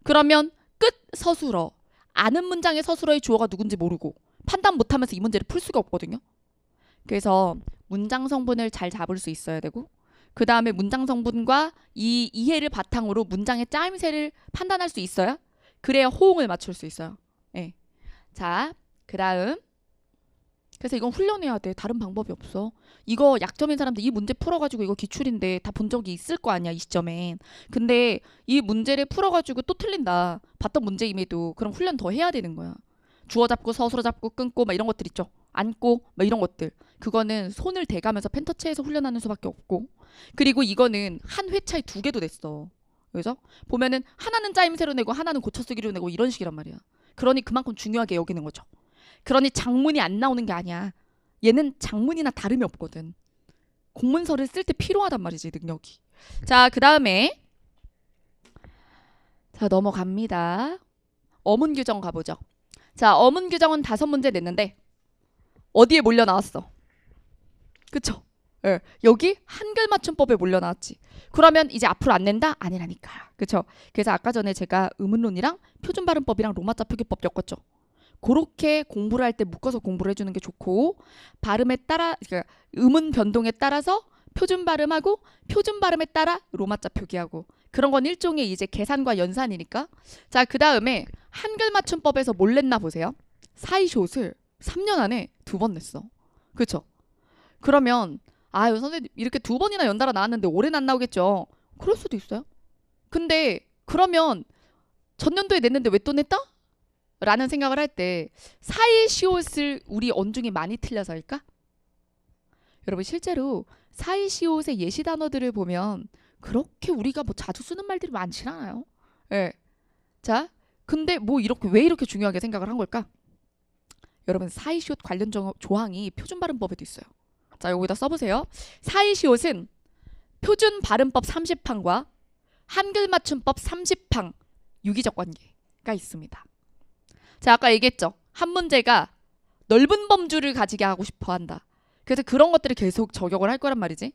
그러면 끝 서술어. 아는 문장의 서술어의 주어가 누군지 모르고 판단 못하면서 이 문제를 풀 수가 없거든요. 그래서 문장 성분을 잘 잡을 수 있어야 되고 그 다음에 문장 성분과 이 이해를 바탕으로 문장의 짜임새를 판단할 수 있어야 그래야 호응을 맞출 수 있어요. 예. 자, 그 다음. 그래서 이건 훈련해야 돼. 다른 방법이 없어. 이거 약점인 사람들 이 문제 풀어가지고 이거 기출인데 다 본 적이 있을 거 아니야, 이 시점엔. 근데 이 문제를 풀어가지고 또 틀린다. 봤던 문제임에도 그럼 훈련 더 해야 되는 거야. 주어 잡고 서술어 잡고 끊고 막 이런 것들 있죠. 앉고 막 이런 것들. 그거는 손을 대가면서 펜터치해서 훈련하는 수밖에 없고. 그리고 이거는 한 회차에 2개도 냈어. 그래서 보면은 하나는 짜임새로 내고 하나는 고쳐쓰기로 내고 이런 식이란 말이야. 그러니 그만큼 중요하게 여기는 거죠. 그러니 장문이 안 나오는 게 아니야. 얘는 장문이나 다름이 없거든. 공문서를 쓸 때 필요하단 말이지, 능력이. 자, 그 다음에 자, 넘어갑니다. 어문 규정 가보죠. 자, 어문 규정은 5문제 냈는데 어디에 몰려 나왔어? 그쵸? 예, 여기 한글 맞춤법에 몰려 나왔지. 그러면 이제 앞으로 안 낸다? 아니라니까. 그쵸? 그래서 아까 전에 제가 의문론이랑 표준발음법이랑 로마자 표기법 엮었죠. 그렇게 공부를 할 때 묶어서 공부를 해주는 게 좋고 발음에 따라 그러니까 음운 변동에 따라서 표준 발음하고 표준 발음에 따라 로마자 표기하고 그런 건 일종의 이제 계산과 연산이니까. 자, 그 다음에 한글 맞춤법에서 뭘 냈나 보세요. 사이숏을 3년 안에 2번 냈어. 그쵸? 그러면 아유 선생님 이렇게 2번이나 연달아 나왔는데 올해는 안 나오겠죠. 그럴 수도 있어요. 근데 그러면 전년도에 냈는데 왜 또 냈다? 라는 생각을 할 때 사이시옷을 우리 언중이 많이 틀려서일까? 여러분 실제로 사이시옷의 예시 단어들을 보면 그렇게 우리가 뭐 자주 쓰는 말들이 많지 않아요. 예. 자, 근데 뭐 이렇게 왜 이렇게 중요하게 생각을 한 걸까? 여러분 사이시옷 관련 조항이 표준 발음법에도 있어요. 자, 여기다 써보세요. 사이시옷은 표준 발음법 30항과 한글 맞춤법 30항 유기적 관계가 있습니다. 자, 아까 얘기했죠. 한 문제가 넓은 범주를 가지게 하고 싶어 한다. 그래서 그런 것들을 계속 적용을 할 거란 말이지.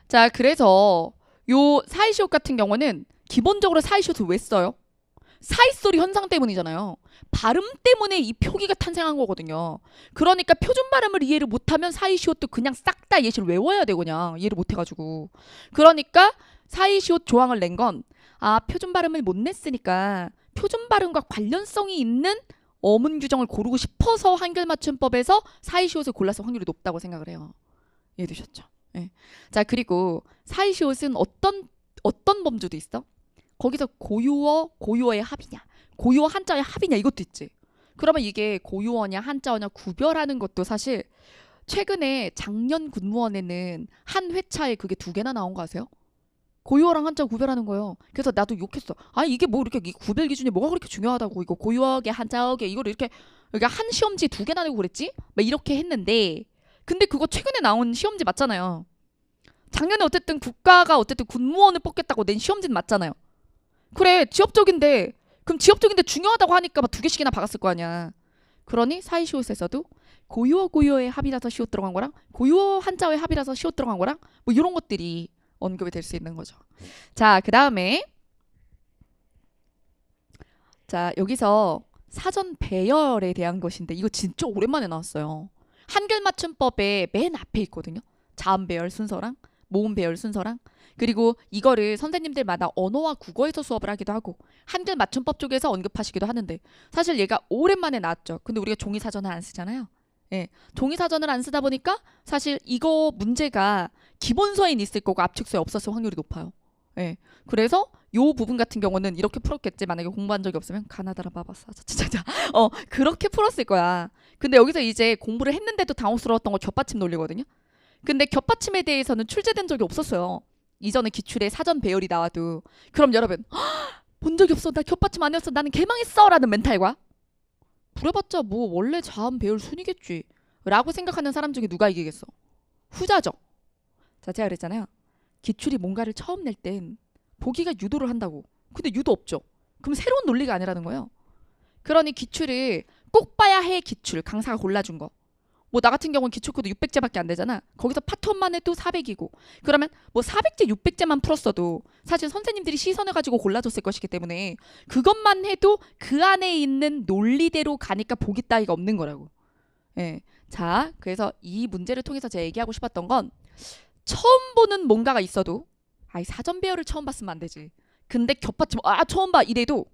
자, 그래서 요 사이시옷 같은 경우는 기본적으로 사이시옷을 왜 써요? 사이소리 현상 때문이잖아요. 발음 때문에 이 표기가 탄생한 거거든요. 그러니까 표준 발음을 이해를 못하면 사이시옷도 그냥 싹 다 예시를 외워야 되고 그냥 이해를 못해가지고. 그러니까 사이시옷 조항을 낸 건 표준 발음을 못 냈으니까 표준 발음과 관련성이 있는 어문 규정을 고르고 싶어서 한글 맞춤법에서 사이시옷을 골랐을 확률이 높다고 생각을 해요. 이해되셨죠? 네. 자, 그리고 사이시옷은 어떤 범주도 있어? 거기서 고유어, 고유어의 합이냐, 고유어 한자의 합이냐 이것도 있지. 그러면 이게 고유어냐 한자어냐 구별하는 것도 사실 최근에 작년 군무원에는 한 회차에 그게 2개나 나온 거 아세요? 고유어랑 한자 구별하는 거예요. 그래서 나도 욕했어. 아 이게 뭐 이렇게 이 구별 기준이 뭐가 그렇게 중요하다고 이거 고유어게 한자어게 이걸 이렇게 그러니까 한 시험지 2개나 내고 그랬지? 막 이렇게 했는데 근데 그거 최근에 나온 시험지 맞잖아요. 작년에 어쨌든 국가가 어쨌든 군무원을 뽑겠다고 낸 시험지는 맞잖아요. 그래 지역적인데 그럼 지역적인데 중요하다고 하니까 막 2개씩이나 박았을 거 아니야. 그러니 사이시옷에서도 고유어의 합이라서 시옷 들어간 거랑 고유어 한자어의 합이라서 시옷 들어간 거랑 뭐 이런 것들이 언급이 될 수 있는 거죠. 자, 그 다음에 자 여기서 사전 배열에 대한 것인데 이거 진짜 오랜만에 나왔어요. 한글 맞춤법에 맨 앞에 있거든요. 자음 배열 순서랑 모음 배열 순서랑 그리고 이거를 선생님들마다 언어와 국어에서 수업을 하기도 하고 한글 맞춤법 쪽에서 언급하시기도 하는데 사실 얘가 오랜만에 나왔죠. 근데 우리가 종이 사전을 안 쓰잖아요. 예, 종이 사전을 안 쓰다 보니까 사실 이거 문제가 기본서엔 있을 거고 압축서에 없었을 확률이 높아요. 예, 그래서 요 부분 같은 경우는 이렇게 풀었겠지. 만약에 공부한 적이 없으면 가나다라 바바사 진짜 그렇게 풀었을 거야. 근데 여기서 이제 공부를 했는데도 당혹스러웠던 거 겹받침 논리거든요. 근데 겹받침에 대해서는 출제된 적이 없었어요. 이전에 기출에 사전 배열이 나와도. 그럼 여러분 본 적이 없어. 나 겹받침 아니었어. 나는 개망했어. 라는 멘탈과 부려봤자 뭐 원래 자음 배열 순이겠지 라고 생각하는 사람 중에 누가 이기겠어? 후자죠. 자 제가 그랬잖아요. 기출이 뭔가를 처음 낼 땐 보기가 유도를 한다고. 근데 유도 없죠. 그럼 새로운 논리가 아니라는 거예요. 그러니 기출을 꼭 봐야 해 기출 강사가 골라준 거. 뭐 나 같은 경우는 기출코드 600제밖에 안 되잖아. 거기서 파트원만 해도 400이고 그러면 뭐 400제 600제만 풀었어도 사실 선생님들이 시선을 가지고 골라줬을 것이기 때문에 그것만 해도 그 안에 있는 논리대로 가니까 보기 따위가 없는 거라고. 예. 자 그래서 이 문제를 통해서 제가 얘기하고 싶었던 건 처음 보는 뭔가가 있어도 아이 사전 배열을 처음 봤으면 안 되지. 근데 겹받침 처음 봐 이래도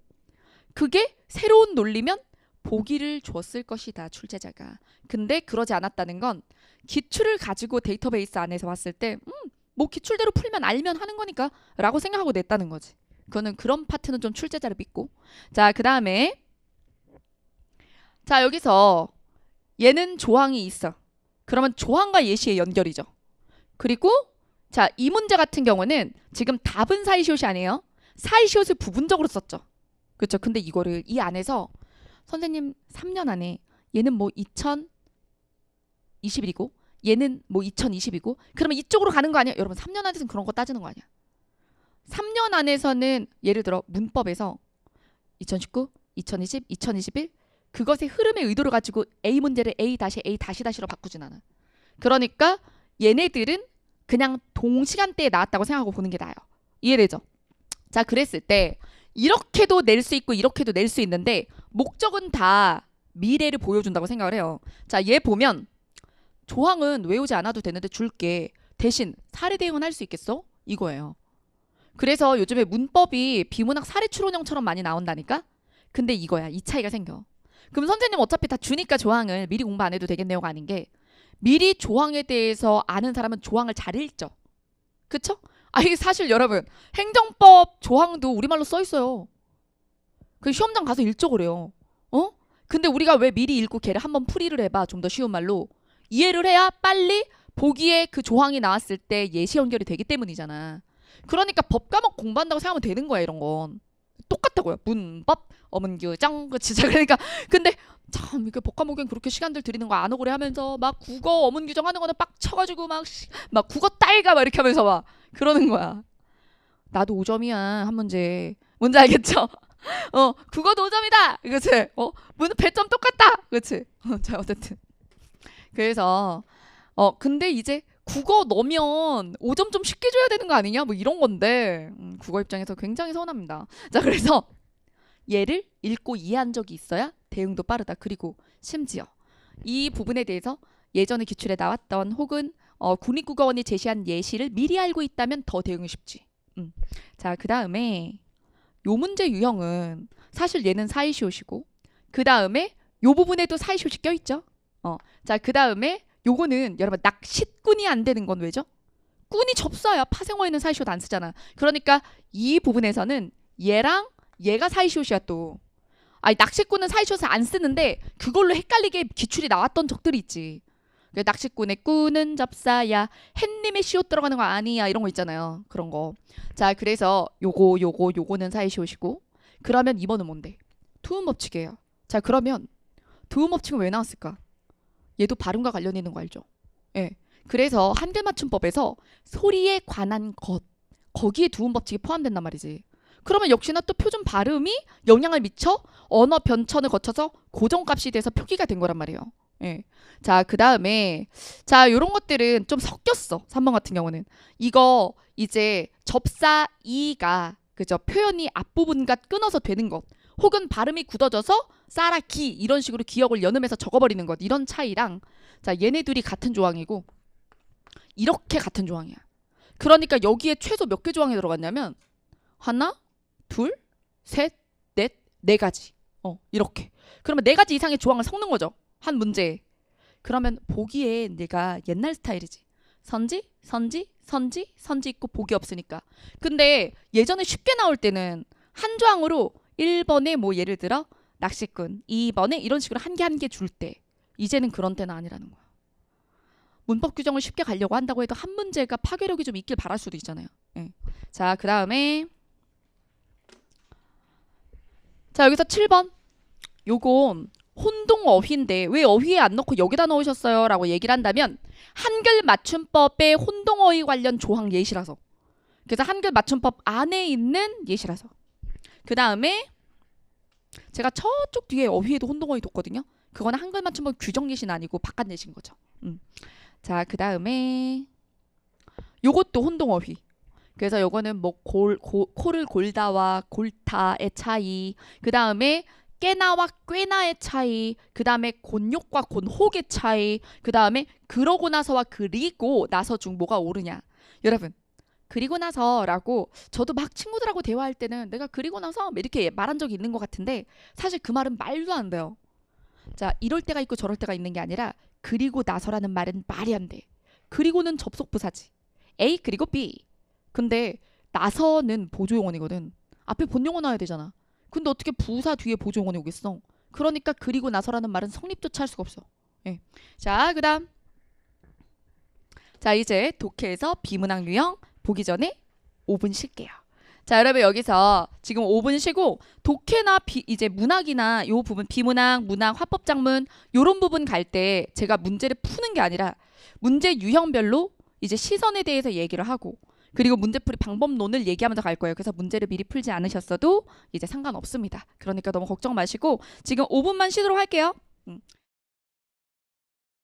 그게 새로운 논리면 보기를 줬을 것이다 출제자가. 근데 그러지 않았다는 건 기출을 가지고 데이터베이스 안에서 봤을 때 뭐 기출대로 풀면 알면 하는 거니까 라고 생각하고 냈다는 거지. 그거는 그런 파트는 좀 출제자를 믿고. 자 그 다음에 자 여기서 얘는 조항이 있어. 그러면 조항과 예시의 연결이죠. 그리고 자 이 문제 같은 경우는 지금 답은 사이시옷이 아니에요. 사이시옷을 부분적으로 썼죠. 그렇죠. 근데 이거를 이 안에서 선생님 3년 안에 얘는 뭐 2021이고 얘는 뭐 2020이고 그러면 이쪽으로 가는 거 아니야? 여러분 3년 안에서는 그런 거 따지는 거 아니야. 3년 안에서는 예를 들어 문법에서 2019, 2020, 2021 그것의 흐름의 의도를 가지고 A 문제를 A 다시 A 다시 다시로 바꾸진 않아. 그러니까 얘네들은 그냥 동시간대에 나왔다고 생각하고 보는 게 나아요. 이해되죠? 자 그랬을 때 이렇게도 낼 수 있고 이렇게도 낼 수 있는데 목적은 다 미래를 보여준다고 생각을 해요. 자, 얘 보면 조항은 외우지 않아도 되는데 줄게. 대신 사례 대응은 할 수 있겠어? 이거예요. 그래서 요즘에 문법이 비문학 사례 추론형처럼 많이 나온다니까? 근데 이거야. 이 차이가 생겨. 그럼 선생님 어차피 다 주니까 조항을 미리 공부 안 해도 되겠네요가 아닌 게 미리 조항에 대해서 아는 사람은 조항을 잘 읽죠. 그쵸? 이게 사실 여러분 행정법 조항도 우리말로 써 있어요. 그 시험장 가서 읽죠 그래요. 근데 우리가 왜 미리 읽고 걔를 한번 풀이를 해봐 좀 더 쉬운 말로 이해를 해야 빨리 보기에 그 조항이 나왔을 때 예시 연결이 되기 때문이잖아. 그러니까 법 과목 공부한다고 생각하면 되는 거야 이런 건. 똑같다고요. 문법, 어문규정, 진짜 그러니까 근데 참 이게 법 과목엔 그렇게 시간들 들이는 거 안 억울해 하면서 막 국어 어문규정 하는 거는 빡쳐가지고 막 국어 딸가 막 이렇게 하면서 막 그러는 거야. 나도 5점이야 한 문제. 뭔지 알겠죠? 국어도 5점이다. 그치? 문은 배점 똑같다. 그치? 자 어쨌든 그래서 근데 이제 국어 넣으면 5점 좀 쉽게 줘야 되는 거 아니냐? 뭐 이런 건데 국어 입장에서 굉장히 서운합니다. 자 그래서 얘를 읽고 이해한 적이 있어야 대응도 빠르다. 그리고 심지어 이 부분에 대해서 예전에 기출에 나왔던 혹은 국립국어원이 제시한 예시를 미리 알고 있다면 더 대응이 쉽지. 자 그 다음에 요 문제 유형은 사실 얘는 사이시옷이고 그 다음에 요 부분에도 사이시옷이 껴있죠. 자 그 다음에 요거는 여러분 낚싯꾼이 안 되는 건 왜죠? 꾼이 접사야. 파생어에는 사이시옷 안 쓰잖아. 그러니까 이 부분에서는 얘랑 얘가 사이시옷이야 또. 아니 낚시꾼은 사이시옷을 안 쓰는데 그걸로 헷갈리게 기출이 나왔던 적들이 있지. 낚시꾼의 꾸는 접사야 햇님의 시옷 들어가는 거 아니야 이런 거 있잖아요. 그런 거. 자 그래서 요거는 사이시옷이고 그러면 2번은 뭔데? 투음 법칙이에요. 자 그러면 투음 법칙은 왜 나왔을까? 얘도 발음과 관련 있는 거 알죠? 예. 그래서 한글 맞춤법에서 소리에 관한 것 거기에 두음 법칙이 포함된단 말이지. 그러면 역시나 또 표준 발음이 영향을 미쳐 언어 변천을 거쳐서 고정값이 돼서 표기가 된 거란 말이에요. 예. 자, 그 다음에 자, 요런 것들은 좀 섞였어. 3번 같은 경우는. 이거 이제 접사 이가 그죠? 표현이 앞부분과 끊어서 되는 것. 혹은 발음이 굳어져서 싸라기 이런 식으로 기억을 연음해서 적어버리는 것. 이런 차이랑 자, 얘네 둘이 같은 조항이고 이렇게 같은 조항이야. 그러니까 여기에 최소 몇 개 조항이 들어갔냐면 하나, 둘, 셋, 넷, 네 가지. 이렇게. 그러면 네 가지 이상의 조항을 섞는 거죠. 한 문제에. 그러면 보기에 내가 옛날 스타일이지. 선지 있고 보기 없으니까. 근데 예전에 쉽게 나올 때는 한 조항으로 1번에 뭐 예를 들어 낚시꾼, 2번에 이런 식으로 한 개 한 개 줄 때. 이제는 그런 때는 아니라는 거야. 문법 규정을 쉽게 가려고 한다고 해도 한 문제가 파괴력이 좀 있길 바랄 수도 있잖아요. 예. 자, 그 다음에 자 여기서 7번 요건 혼동어휘인데 왜 어휘에 안 넣고 여기다 넣으셨어요? 라고 얘기를 한다면 한글 맞춤법의 혼동어휘 관련 조항 예시라서 그래서 한글 맞춤법 안에 있는 예시라서 그 다음에 제가 저쪽 뒤에 어휘에도 혼동어휘 뒀거든요. 그거는 한글 맞춤법 규정 예시는 아니고 바깥 예시인 거죠. 자, 그 다음에 요것도 혼동어휘. 그래서 요거는 뭐 코를 골다와 골타의 차이. 그 다음에 깨나와 꿰나의 차이. 그 다음에 곤욕과 곤혹의 차이. 그 다음에 그러고 나서와 그리고 나서 중 뭐가 옳으냐. 여러분 그리고 나서라고 저도 막 친구들하고 대화할 때는 내가 그리고 나서 이렇게 말한 적이 있는 것 같은데 사실 그 말은 말도 안 돼요. 자 이럴 때가 있고 저럴 때가 있는 게 아니라 그리고 나서라는 말은 말이 안 돼. 그리고는 접속부사지. A 그리고 B. 근데 나서는 보조용언이거든. 앞에 본용어 나와야 되잖아. 근데 어떻게 부사 뒤에 보조용언이 오겠어? 그러니까 그리고 나서라는 말은 성립조차 할 수가 없어. 예. 자, 그 다음. 자, 이제 독해에서 비문학 유형 보기 전에 5분 쉴게요. 자, 여러분 여기서 지금 5분 쉬고 독해나 이제 문학이나 요 부분 비문학, 문학, 화법작문 요런 부분 갈 때 제가 문제를 푸는 게 아니라 문제 유형별로 이제 시선에 대해서 얘기를 하고 그리고 문제풀이 방법론을 얘기하면서 갈 거예요. 그래서 문제를 미리 풀지 않으셨어도 이제 상관없습니다. 그러니까 너무 걱정 마시고 지금 5분만 쉬도록 할게요.